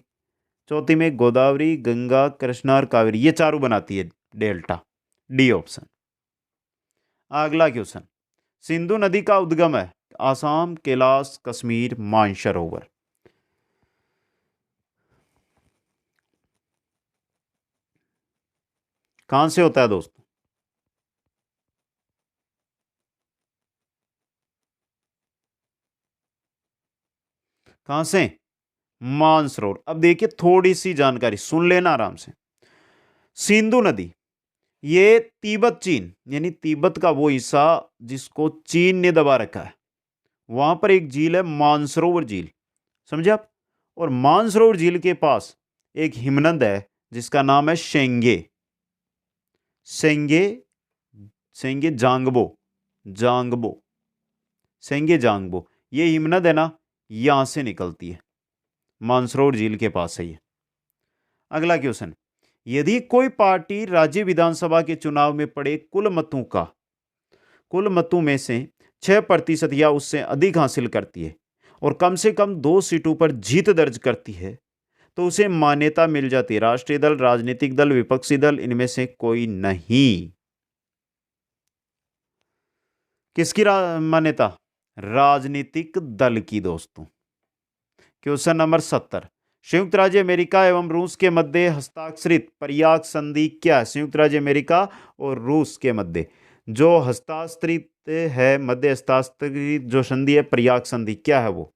चौथी में गोदावरी, गंगा, कृष्णा और कावेरी, ये चारों बनाती है डेल्टा। D option. अगला क्वेश्चन, सिंधु नदी का उद्गम है आसाम, कैलाश, कश्मीर, मानसरोवर। कहां से होता है दोस्तों? कहां से? मानसरोवर। अब देखिए थोड़ी सी जानकारी सुन लेना आराम से। सिंधु नदी ये तिब्बत चीन, यानी तिब्बत का वो हिस्सा जिसको चीन ने दबा रखा है, वहां पर एक झील है मानसरोवर झील, समझे आप? और मानसरोवर झील के पास एक हिमनद है जिसका नाम है शेंगे। सेंगे, सेंगे जांगबो, जांगबो, सेंगे जांगबो। ये हिमनद है ना, यहां से निकलती है, मानसरोवर झील के पास है ये। अगला क्वेश्चन, यदि कोई पार्टी राज्य विधानसभा के चुनाव में पड़े कुल मतों में से 6% या उससे अधिक हासिल करती है और कम से कम 2 सीटों पर जीत दर्ज करती है तो उसे मान्यता मिल जाती है। राष्ट्रीय दल, राजनीतिक दल, विपक्षी दल, इनमें से कोई नहीं। किसकी मान्यता? राजनीतिक दल की दोस्तों। क्वेश्चन नंबर 70, संयुक्त राज्य अमेरिका एवं रूस के मध्य हस्ताक्षरित पर्याय संधि क्या है? संयुक्त राज्य अमेरिका और रूस के मध्य जो हस्ताक्षरित है, मध्य हस्ताक्षरित जो संधि है, पर्याय संधि, क्या है वो?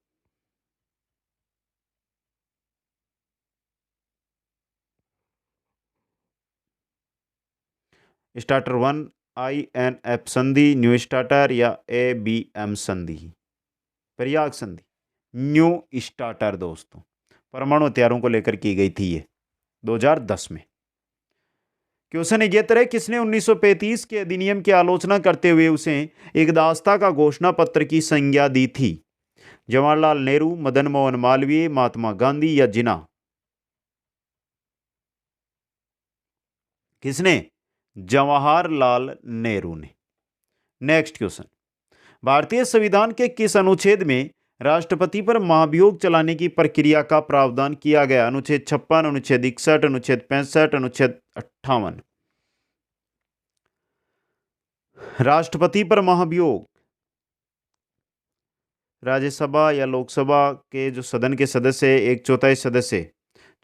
स्टार्टर 1, INF संधि, न्यू स्टार्टर, या ABM संधि? पर्याय संधि, न्यू स्टार्टर दोस्तों। परमाणु हथियारों को लेकर की गई थी ये 2010 में। क्वेश्चन ये तरह, किसने 1935 के अधिनियम की आलोचना करते हुए उसे एक दास्ता का घोषणा पत्र की संज्ञा दी थी? जवाहरलाल नेहरू, मदन मोहन मालवीय, महात्मा गांधी, या जिन्ना? किसने? जवाहरलाल नेहरू ने। नेक्स्ट क्वेश्चन, भारतीय संविधान के किस अनुच्छेद में राष्ट्रपति पर महाभियोग चलाने की प्रक्रिया का प्रावधान किया गया? अनुच्छेद 56, अनुच्छेद 61, अनुच्छेद 65, अनुच्छेद 58। राष्ट्रपति पर महाभियोग राज्यसभा या लोकसभा के जो सदन के सदस्य, 1/4 सदस्य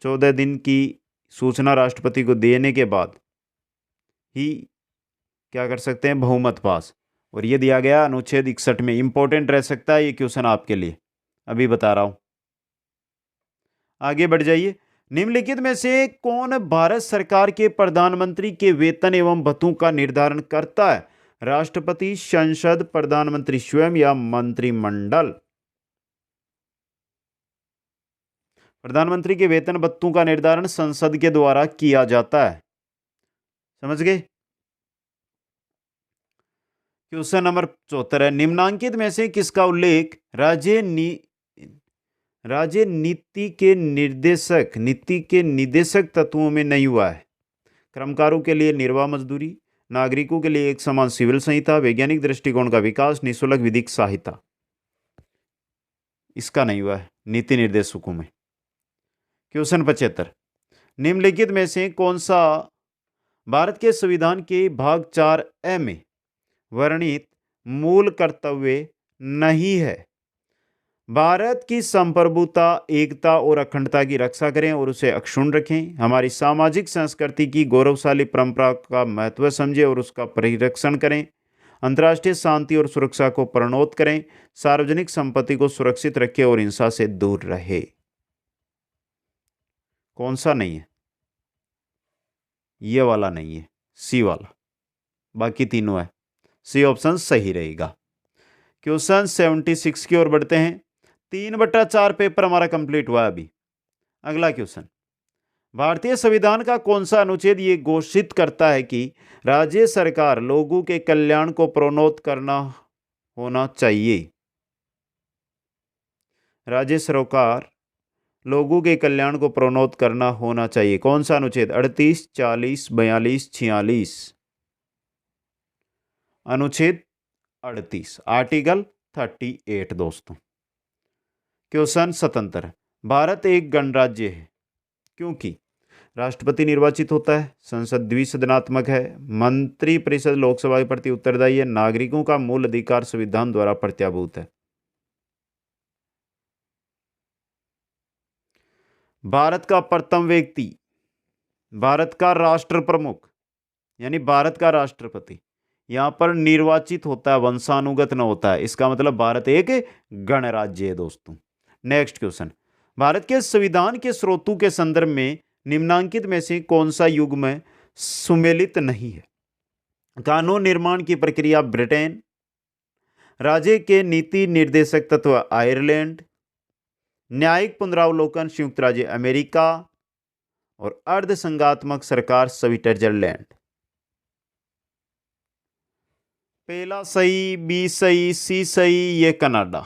14 दिन की सूचना राष्ट्रपति को देने के बाद ही क्या कर सकते हैं? बहुमत पास। और ये दिया गया अनुच्छेद 61 में। इंपॉर्टेंट रह सकता है ये क्वेश्चन आपके लिए, अभी बता रहा हूं। आगे बढ़ जाइए। निम्नलिखित में से कौन भारत सरकार के प्रधानमंत्री के वेतन एवं भत्तों का निर्धारण करता है? राष्ट्रपति, संसद, प्रधानमंत्री स्वयं, या मंत्रिमंडल? प्रधानमंत्री के वेतन भत्तों का निर्धारण संसद के द्वारा किया जाता है, समझ गए? क्वेश्चन नंबर 74 है, निम्नांकित में से किसका उल्लेख राज्य नीति के निर्देशक तत्वों में नहीं हुआ है? कर्मकारों के लिए निर्वाह मजदूरी, नागरिकों के लिए एक समान सिविल संहिता, वैज्ञानिक दृष्टिकोण का विकास, निःशुल्क विधिक सहायता। इसका नहीं हुआ है नीति निर्देशकों में। क्वेश्चन 75, निम्नलिखित में से कौन सा भारत के संविधान के भाग 4A में वर्णित मूल कर्तव्य नहीं है? भारत की संप्रभुता, एकता और अखंडता की रक्षा करें और उसे अक्षुण्ण रखें। हमारी सामाजिक संस्कृति की गौरवशाली परंपरा का महत्व समझें और उसका परिरक्षण करें। अंतर्राष्ट्रीय शांति और सुरक्षा को प्रणोदित करें। सार्वजनिक संपत्ति को सुरक्षित रखें और हिंसा से दूर रहे। कौन सा नहीं है? ये वाला नहीं है, सी वाला, बाकी तीनों है। सी ऑप्शन सही रहेगा। क्वेश्चन 76 की ओर बढ़ते हैं। 3/4 पेपर हमारा कंप्लीट हुआ है अभी। अगला क्वेश्चन, भारतीय संविधान का कौन सा अनुच्छेद ये घोषित करता है कि राज्य सरकार लोगों के कल्याण को प्रोन्नत करना होना चाहिए? राज्य सरकार लोगों के कल्याण को प्रोन्नत करना होना चाहिए, कौन सा अनुच्छेद? 38, 40, 42, 46। अनुच्छेद 38, आर्टिकल 38 दोस्तों। क्वेश्चन 77, भारत एक गणराज्य है क्योंकि राष्ट्रपति निर्वाचित होता है, संसद द्विसदनात्मक है, मंत्री परिषद लोकसभा के प्रति उत्तरदायी है, नागरिकों का मूल अधिकार संविधान द्वारा प्रत्याभूत है। भारत का प्रथम व्यक्ति, भारत का राष्ट्र प्रमुख यानी भारत का राष्ट्रपति यहां पर निर्वाचित होता है, वंशानुगत न होता है। इसका मतलब भारत एक गणराज्य है दोस्तों। नेक्स्ट क्वेश्चन, भारत के संविधान के स्रोतों के संदर्भ में निम्नांकित में से कौन सा युग्म सुमेलित नहीं है? कानून निर्माण की प्रक्रिया ब्रिटेन, राज्य के नीति निर्देशक तत्व आयरलैंड, न्यायिक पुनरावलोकन संयुक्त राज्य अमेरिका और अर्धसंघात्मक सरकार स्विट्जरलैंड। पहला सही, बी सही, सी सही, ये कनाडा।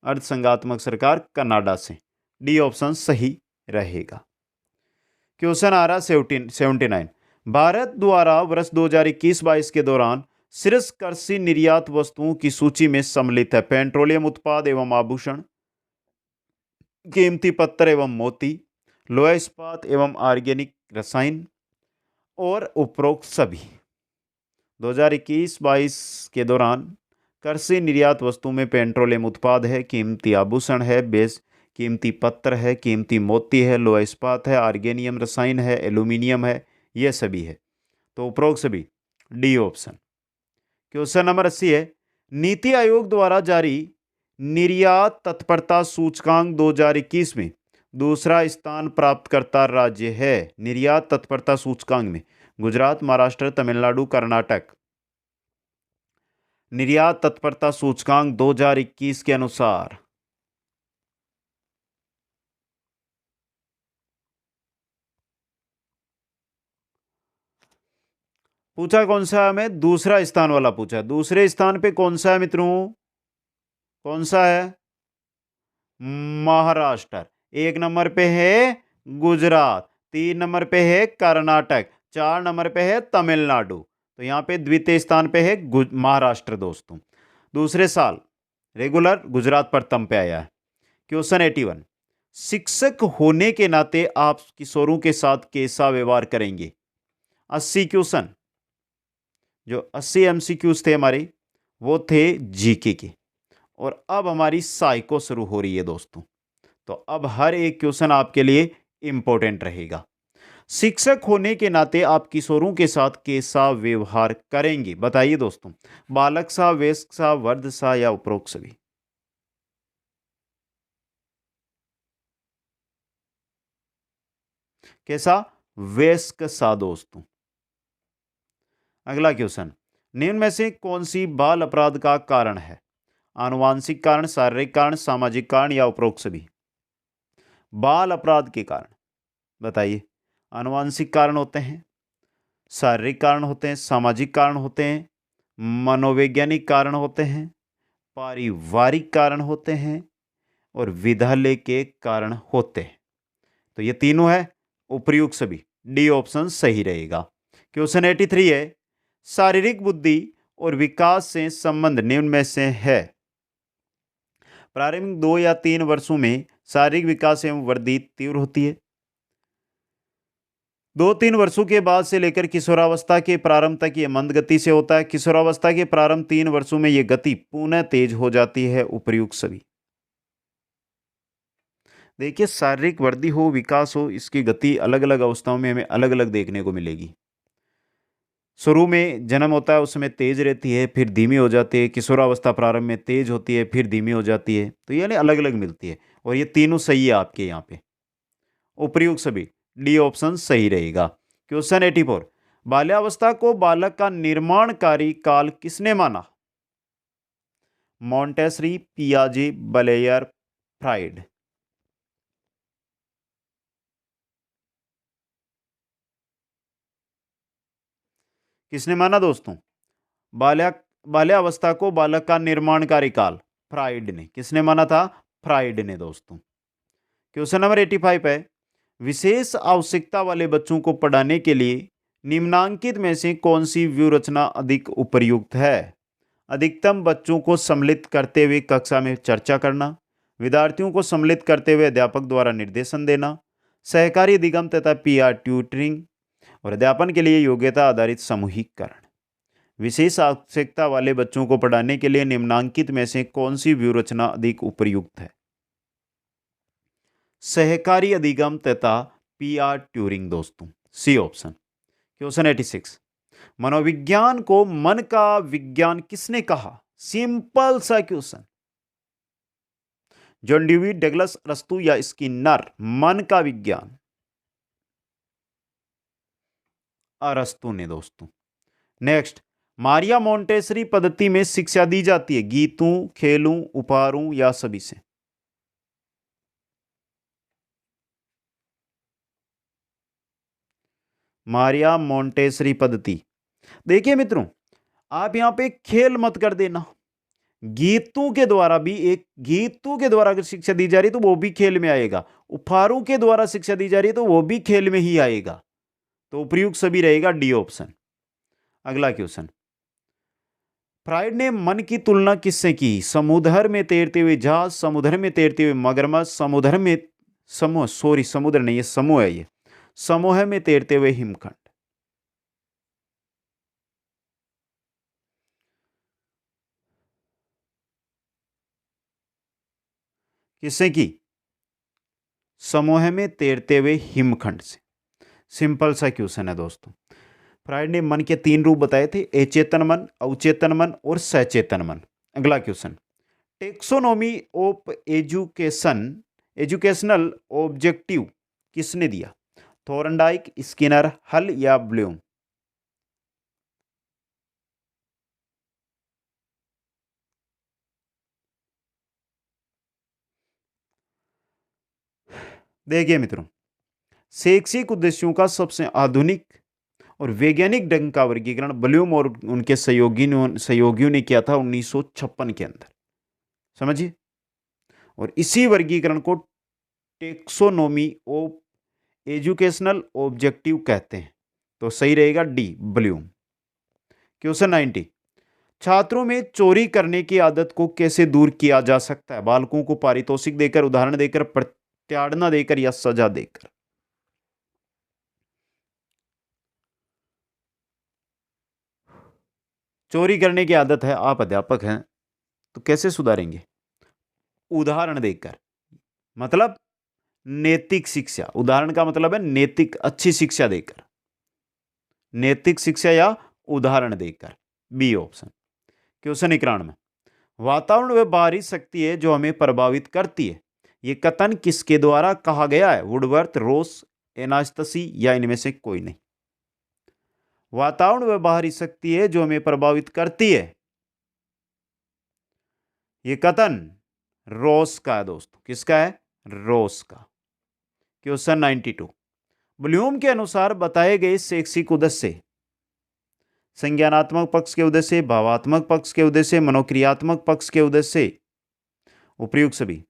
अर्धसंघात्मक सरकार कनाडा से, डी ऑप्शन सही रहेगा। क्वेश्चन आ रहा 79, भारत द्वारा वर्ष 2021-22 के दौरान शीर्ष कृषि निर्यात वस्तुओं की सूची में सम्मिलित है पेट्रोलियम उत्पाद एवं आभूषण, कीमती पत्थर एवं मोती, लोहा इस्पात एवं ऑर्गेनिक रसायन और उपरोक्त सभी। 2021-22 के दौरान कृषि निर्यात वस्तु में पेट्रोलियम उत्पाद है, कीमती आभूषण है, बेस कीमती पत्थर है, कीमती मोती है, लोहा इस्पात है, ऑर्गेनियम रसायन है, एल्यूमिनियम है, ये सभी है। तो उपरोक्त सभी, डी ऑप्शन। क्वेश्चन नंबर 80 है, नीति आयोग द्वारा जारी निर्यात तत्परता सूचकांक 2021 में दूसरा स्थान प्राप्त करता राज्य है। निर्यात तत्परता सूचकांक में गुजरात, महाराष्ट्र, तमिलनाडु, कर्नाटक। निर्यात तत्परता सूचकांक 2021 के अनुसार पूछा कौन सा है? हमें दूसरा स्थान वाला पूछा। दूसरे स्थान पे कौन सा है मित्रों? कौन सा है? महाराष्ट्र। एक नंबर पे है गुजरात, 3 नंबर पे है कर्नाटक, 4 नंबर पे है तमिलनाडु। तो यहां पे द्वितीय स्थान पे है महाराष्ट्र दोस्तों। दूसरे साल रेगुलर गुजरात प्रथम पे आया है। क्वेश्चन 81, शिक्षक होने के नाते आप किशोरों के साथ कैसा व्यवहार करेंगे? 80 क्वेश्चन, जो 80 एमसीक्यूज थे हमारे वो थे जीके के, और अब हमारी साइको शुरू हो रही है दोस्तों। तो अब हर एक क्वेश्चन आपके लिए इंपॉर्टेंट रहेगा। शिक्षक होने के नाते आप किशोरों के साथ कैसा व्यवहार करेंगे? बताइए दोस्तों, बालक सा, वयस्क सा, वृद्ध सा या उपरोक्त सभी? कैसा? वयस्क सा दोस्तों। अगला क्वेश्चन, निम्न में से कौन सी बाल अपराध का कारण है? आनुवांशिक कारण, शारीरिक कारण, सामाजिक कारण या उपरोक्त सभी? बाल अपराध के कारण बताइए। आनुवांशिक कारण होते हैं, शारीरिक कारण होते हैं, सामाजिक कारण होते हैं, मनोवैज्ञानिक कारण होते हैं, पारिवारिक कारण होते हैं और विद्यालय के कारण होते हैं। तो ये तीनों है, उपर्युक्त सभी, डी ऑप्शन सही रहेगा। क्वेश्चन 83 है, शारीरिक बुद्धि और विकास से संबंध निम्न में से है? प्रारंभिक 2 या 3 वर्षों में शारीरिक विकास एवं वृद्धि तीव्र होती है। 2-3 वर्षों के बाद से लेकर किशोरावस्था के प्रारंभ तक यह मंद गति से होता है। किशोरावस्था के प्रारंभ 3 वर्षों में यह गति पुनः तेज हो जाती है। उपर्युक्त सभी। देखिए, शारीरिक वृद्धि हो, विकास हो, इसकी गति अलग अलग अवस्थाओं में हमें अलग अलग देखने को मिलेगी। शुरू में जन्म होता है उस समय तेज रहती है, फिर धीमी हो जाती है। किशोरावस्था प्रारंभ में तेज होती है, फिर धीमी हो जाती है। तो यानी अलग अलग मिलती है, और ये तीनों सही है आपके यहाँ पे। उपर्युक्त सभी, डी ऑप्शन सही रहेगा। क्वेश्चन 84, बाल्यावस्था को बालक का निर्माणकारी काल किसने माना? मॉन्टेसरी, पियाजे, बलेयर, फ्राइड। किसने माना दोस्तों? बाल्या बाल्यावस्था को बालक का निर्माणकारी काल फ्राइड ने। किसने माना था? फ्राइड ने दोस्तों। क्वेश्चन नंबर 85 है, विशेष आवश्यकता वाले बच्चों को पढ़ाने के लिए निम्नांकित में से कौन सी व्यूह रचना अधिक उपयुक्त है? अधिकतम बच्चों को सम्मिलित करते हुए कक्षा में चर्चा करना, विद्यार्थियों को सम्मिलित करते हुए अध्यापक द्वारा निर्देशन देना, सहकारी अधिगम तथा पीआर ट्यूटरिंग और अध्यापन के लिए योग्यता आधारित समूहीकरण। विशेष आवश्यकता वाले बच्चों को पढ़ाने के लिए निम्नांकित में से कौन सी व्यूह रचना अधिक उपयुक्त है? सहकारी अधिगम तथा पीआर ट्यूरिंग दोस्तों, सी ऑप्शन। क्वेश्चन 86, मनोविज्ञान को मन का विज्ञान किसने कहा? सिंपल सा क्वेश्चन। जॉन ड्यूई, डगलस, अरस्तू या स्किनर? मन का विज्ञान अरस्तू ने दोस्तों। नेक्स्ट, मारिया मोंटेसरी पद्धति में शिक्षा दी जाती है गीतों, खेलों, उपहारों या सभी से? मारिया मोंटेसरी पद्धति। देखिए मित्रों, आप यहां पे खेल मत कर देना। गीतों के द्वारा भी, एक गीतों के द्वारा अगर शिक्षा दी जा रही है तो वो भी खेल में आएगा, उपहारों के द्वारा शिक्षा दी जा रही है तो वो भी खेल में ही आएगा। तो उपयुक्त सभी रहेगा डी ऑप्शन। अगला क्वेश्चन, फ्राइड ने मन की तुलना किससे की? समुद्र में तैरते हुए जहाज, समुद्र में तैरते हुए मगरमच्छ, समुद्र में समुद्र नहीं, ये समूह है, ये समूह में तैरते हुए हिमखंड। किससे की? समूह में तैरते हुए हिमखंड से। सिंपल सा क्वेश्चन है दोस्तों। फ्राइड ने मन के 3 रूप बताए थे, अचेतन मन, अवचेतन मन और सचेतन मन। अगला question, taxonomy of educational objective किसने दिया? थोरनडाइक, स्किनर, हल या ब्लूम? देखिए मित्रों, शैक्षिक उद्देश्यों का सबसे आधुनिक और वैज्ञानिक ढंग का वर्गीकरण ब्लूम और उनके सहयोगियों ने किया था 1956 के अंदर। समझिए, और इसी वर्गीकरण को टेक्सोनोमी ऑफ एजुकेशनल ऑब्जेक्टिव कहते हैं। तो सही रहेगा डी, ब्लूम। क्वेश्चन 90, छात्रों में चोरी करने की आदत को कैसे दूर किया जा सकता है? बालकों को पारितोषिक देकर, उदाहरण देकर, प्रताड़ना देकर या सजा देकर? चोरी करने की आदत है, आप अध्यापक हैं तो कैसे सुधारेंगे? उदाहरण देकर, मतलब नैतिक शिक्षा। उदाहरण का मतलब है नैतिक, अच्छी शिक्षा देकर, नैतिक शिक्षा या उदाहरण देकर, बी ऑप्शन। क्वेश्चन 91, वातावरण वह बाहरी शक्ति है जो हमें प्रभावित करती है, यह कथन किसके द्वारा कहा गया है? वुडवर्थ, रोस, एनास्टसी या इनमें से कोई नहीं? वातावरण वह बाहरी शक्ति है जो हमें प्रभावित करती है, यह कथन रोस का है दोस्तों। किसका है? रोस का। क्वेश्चन 92, ब्लूम के अनुसार बताए गए शैक्षिक उद्देश्य संज्ञानात्मक पक्ष के उद्देश्य, भावात्मक पक्ष के उद्देश्य, मनोक्रियात्मक पक्ष के उद्देश्य? उपयुक्त सभी।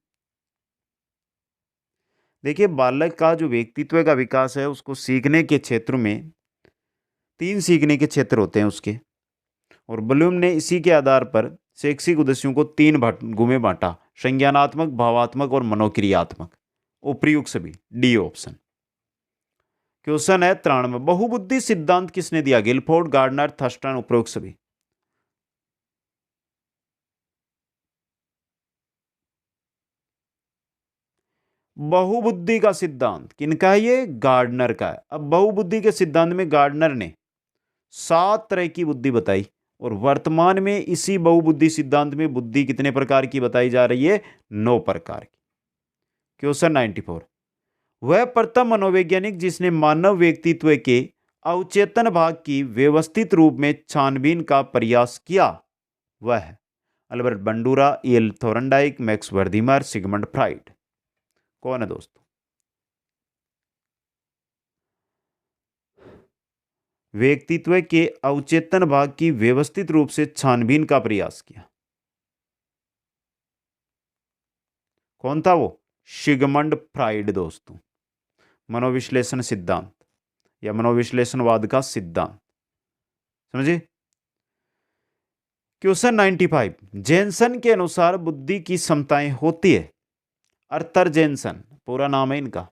देखिए, बालक का जो व्यक्तित्व का विकास है उसको सीखने के क्षेत्र में 3 सीखने के क्षेत्र होते हैं उसके, और ब्लूम ने इसी के आधार पर शैक्षिक उद्देश्यों को 3 भागों में बांटा, संज्ञानात्मक, भावात्मक और मनोक्रियात्मक। उपयुक्त सभी, डी ऑप्शन। क्वेश्चन है 93, बहुबुद्धि सिद्धांत किसने दिया? Guilford, Gardner, Thurstone? उपयुक्त सभी। बहुबुद्धि का सिद्धांत किनका है? ये गार्डनर का है। अब बहुबुद्धि के सिद्धांत में गार्डनर ने 7 तरह की बुद्धि बताई, और वर्तमान में इसी बहुबुद्धि सिद्धांत में बुद्धि कितने प्रकार की बताई जा रही है? 9 प्रकार की। क्वेश्चन 94, वह प्रथम मनोवैज्ञानिक जिसने मानव व्यक्तित्व के अवचेतन भाग की व्यवस्थित रूप में छानबीन का प्रयास किया वह है Albert Bandura, L Thorndike, Max Wertheimer, Sigmund Freud. कौन है दोस्तों? व्यक्तित्व के अवचेतन भाग की व्यवस्थित रूप से छानबीन का प्रयास किया। कौन था वो? सिगमंड फ्राइड दोस्तों। मनोविश्लेषण सिद्धांत या मनोविश्लेषणवाद का सिद्धांत, समझे? क्वेश्चन 95, जेनसन के अनुसार बुद्धि की क्षमताएं होती है। अर्थर जेनसन पूरा नाम है इनका।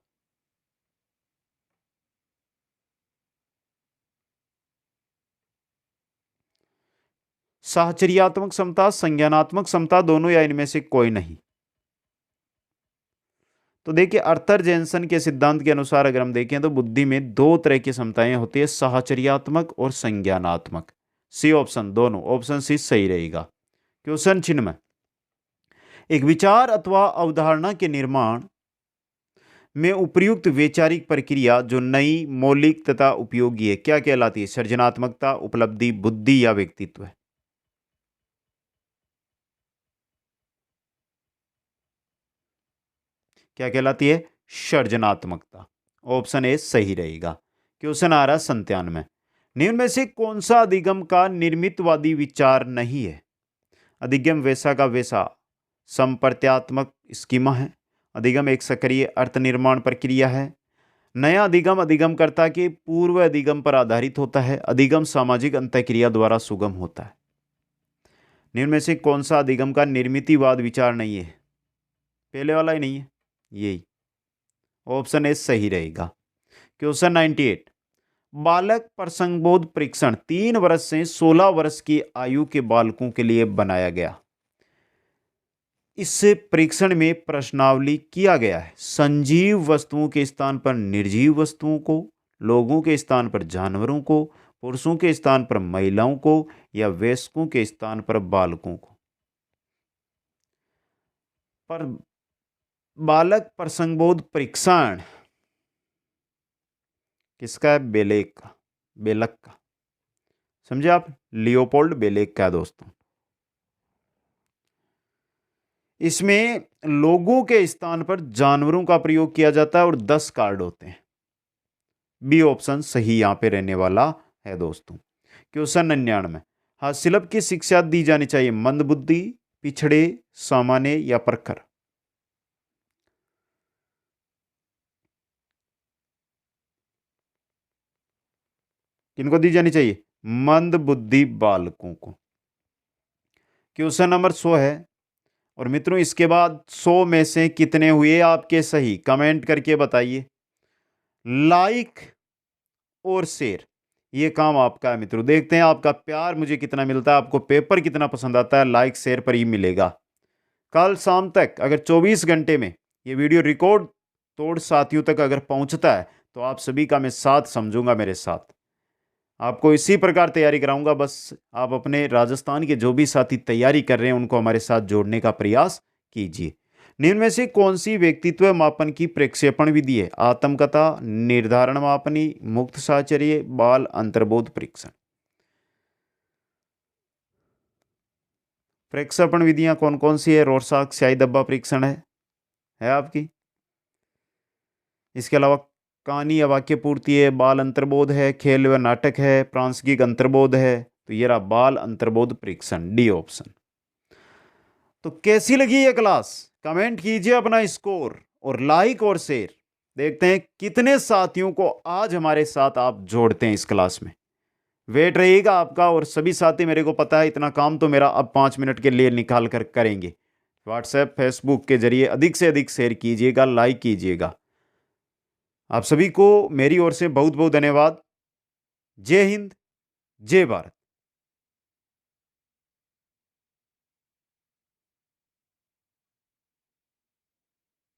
साहचर्यात्मक क्षमता, संज्ञानात्मक क्षमता, दोनों या इनमें से कोई नहीं। तो देखिए अर्थर जेनसन के सिद्धांत के अनुसार अगर हम देखें तो बुद्धि में दो तरह की क्षमताएं होती है, साहचर्यात्मक और संज्ञानात्मक। सी ऑप्शन, दोनों ऑप्शन सी सही रहेगा। क्वेश्चन चिन्ह में, एक विचार अथवा अवधारणा के निर्माण में उपयुक्त वैचारिक प्रक्रिया जो नई, मौलिक तथा उपयोगी है, क्या कहलाती है? सृजनात्मकता, उपलब्धि, बुद्धि या व्यक्तित्व है? क्या कहलाती है? सृजनात्मकता। ऑप्शन ए सही रहेगा। क्वेश्चन आ रहा 97, निम्न में से कौन सा अधिगम का निर्मितवादी विचार नहीं है? अधिगम वैसा का वैसा संप्रत्यात्मक स्कीमा है। अधिगम एक सक्रिय अर्थ निर्माण प्रक्रिया है। नया अधिगम अधिगमकर्ता के पूर्व अधिगम पर आधारित होता है। अधिगम सामाजिक अंतःक्रिया द्वारा सुगम होता है। निम्न में से कौन सा अधिगम का निर्मितिवाद विचार नहीं है? पहले वाला ही नहीं है, यही ऑप्शन ए सही रहेगा। क्वेश्चन 98, बालक प्रसंगबोध परीक्षण 3 वर्ष से 16 वर्ष की आयु के बालकों के लिए बनाया गया। इस परीक्षण में प्रश्नावली किया गया है संजीव वस्तुओं के स्थान पर निर्जीव वस्तुओं को, लोगों के स्थान पर जानवरों को, पुरुषों के स्थान पर महिलाओं को या वयस्कों के स्थान पर बालकों को। पर बालक प्रसंगबोध परीक्षण किसका है? बेलेक का, बेलक का। समझे आप? लियोपोल्ड बेलेक का है दोस्तों। इसमें लोगों के स्थान पर जानवरों का प्रयोग किया जाता है और 10 कार्ड होते हैं। बी ऑप्शन सही यहां पे रहने वाला है दोस्तों। क्वेश्चन 99, हास्यलभ की शिक्षा दी जानी चाहिए मंदबुद्धि, पिछड़े, सामान्य या प्रखर? किनको दी जानी चाहिए? मंदबुद्धि बालकों को। क्वेश्चन नंबर 100 है और मित्रों इसके बाद 100 में से कितने हुए आपके सही? कमेंट करके बताइए। लाइक और शेयर, ये काम आपका है मित्रों। देखते हैं आपका प्यार मुझे कितना मिलता है, आपको पेपर कितना पसंद आता है। लाइक शेयर पर ही मिलेगा। कल शाम तक अगर 24 घंटे में ये वीडियो रिकॉर्ड तोड़ साथियों तक अगर पहुंचता है तो आप सभी का मैं साथ समझूंगा। मेरे साथ आपको इसी प्रकार तैयारी कराऊंगा। बस आप अपने राजस्थान के जो भी साथी तैयारी कर रहे हैं उनको हमारे साथ जोड़ने का प्रयास कीजिए। निम्न में से कौन सी व्यक्तित्व मापन की प्रक्षेपण विधि है? आत्मकथा, निर्धारण मापनी, मुक्त साहचर्य, बाल अंतर्बोध परीक्षण। प्रक्षेपण विधियां कौन कौन सी है? रोरसाक स्याही धब्बा परीक्षण है आपकी। इसके अलावा कहानी या वाक्य पूर्ति है, बाल अंतर्बोध है, खेल व नाटक है, प्रांसगिक अंतर्बोध है। तो ये रहा बाल अंतर्बोध परीक्षण, डी ऑप्शन। तो कैसी लगी ये क्लास? कमेंट कीजिए अपना स्कोर और लाइक और शेयर। देखते हैं कितने साथियों को आज हमारे साथ आप जोड़ते हैं इस क्लास में। वेट रहेगा आपका। और सभी साथी, मेरे को पता है इतना काम तो मेरा अब 5 मिनट के लिए निकाल कर करेंगे। व्हाट्सएप, फेसबुक के जरिए अधिक से अधिक शेयर कीजिएगा, लाइक कीजिएगा। आप सभी को मेरी ओर से बहुत बहुत धन्यवाद। जय हिंद, जय भारत।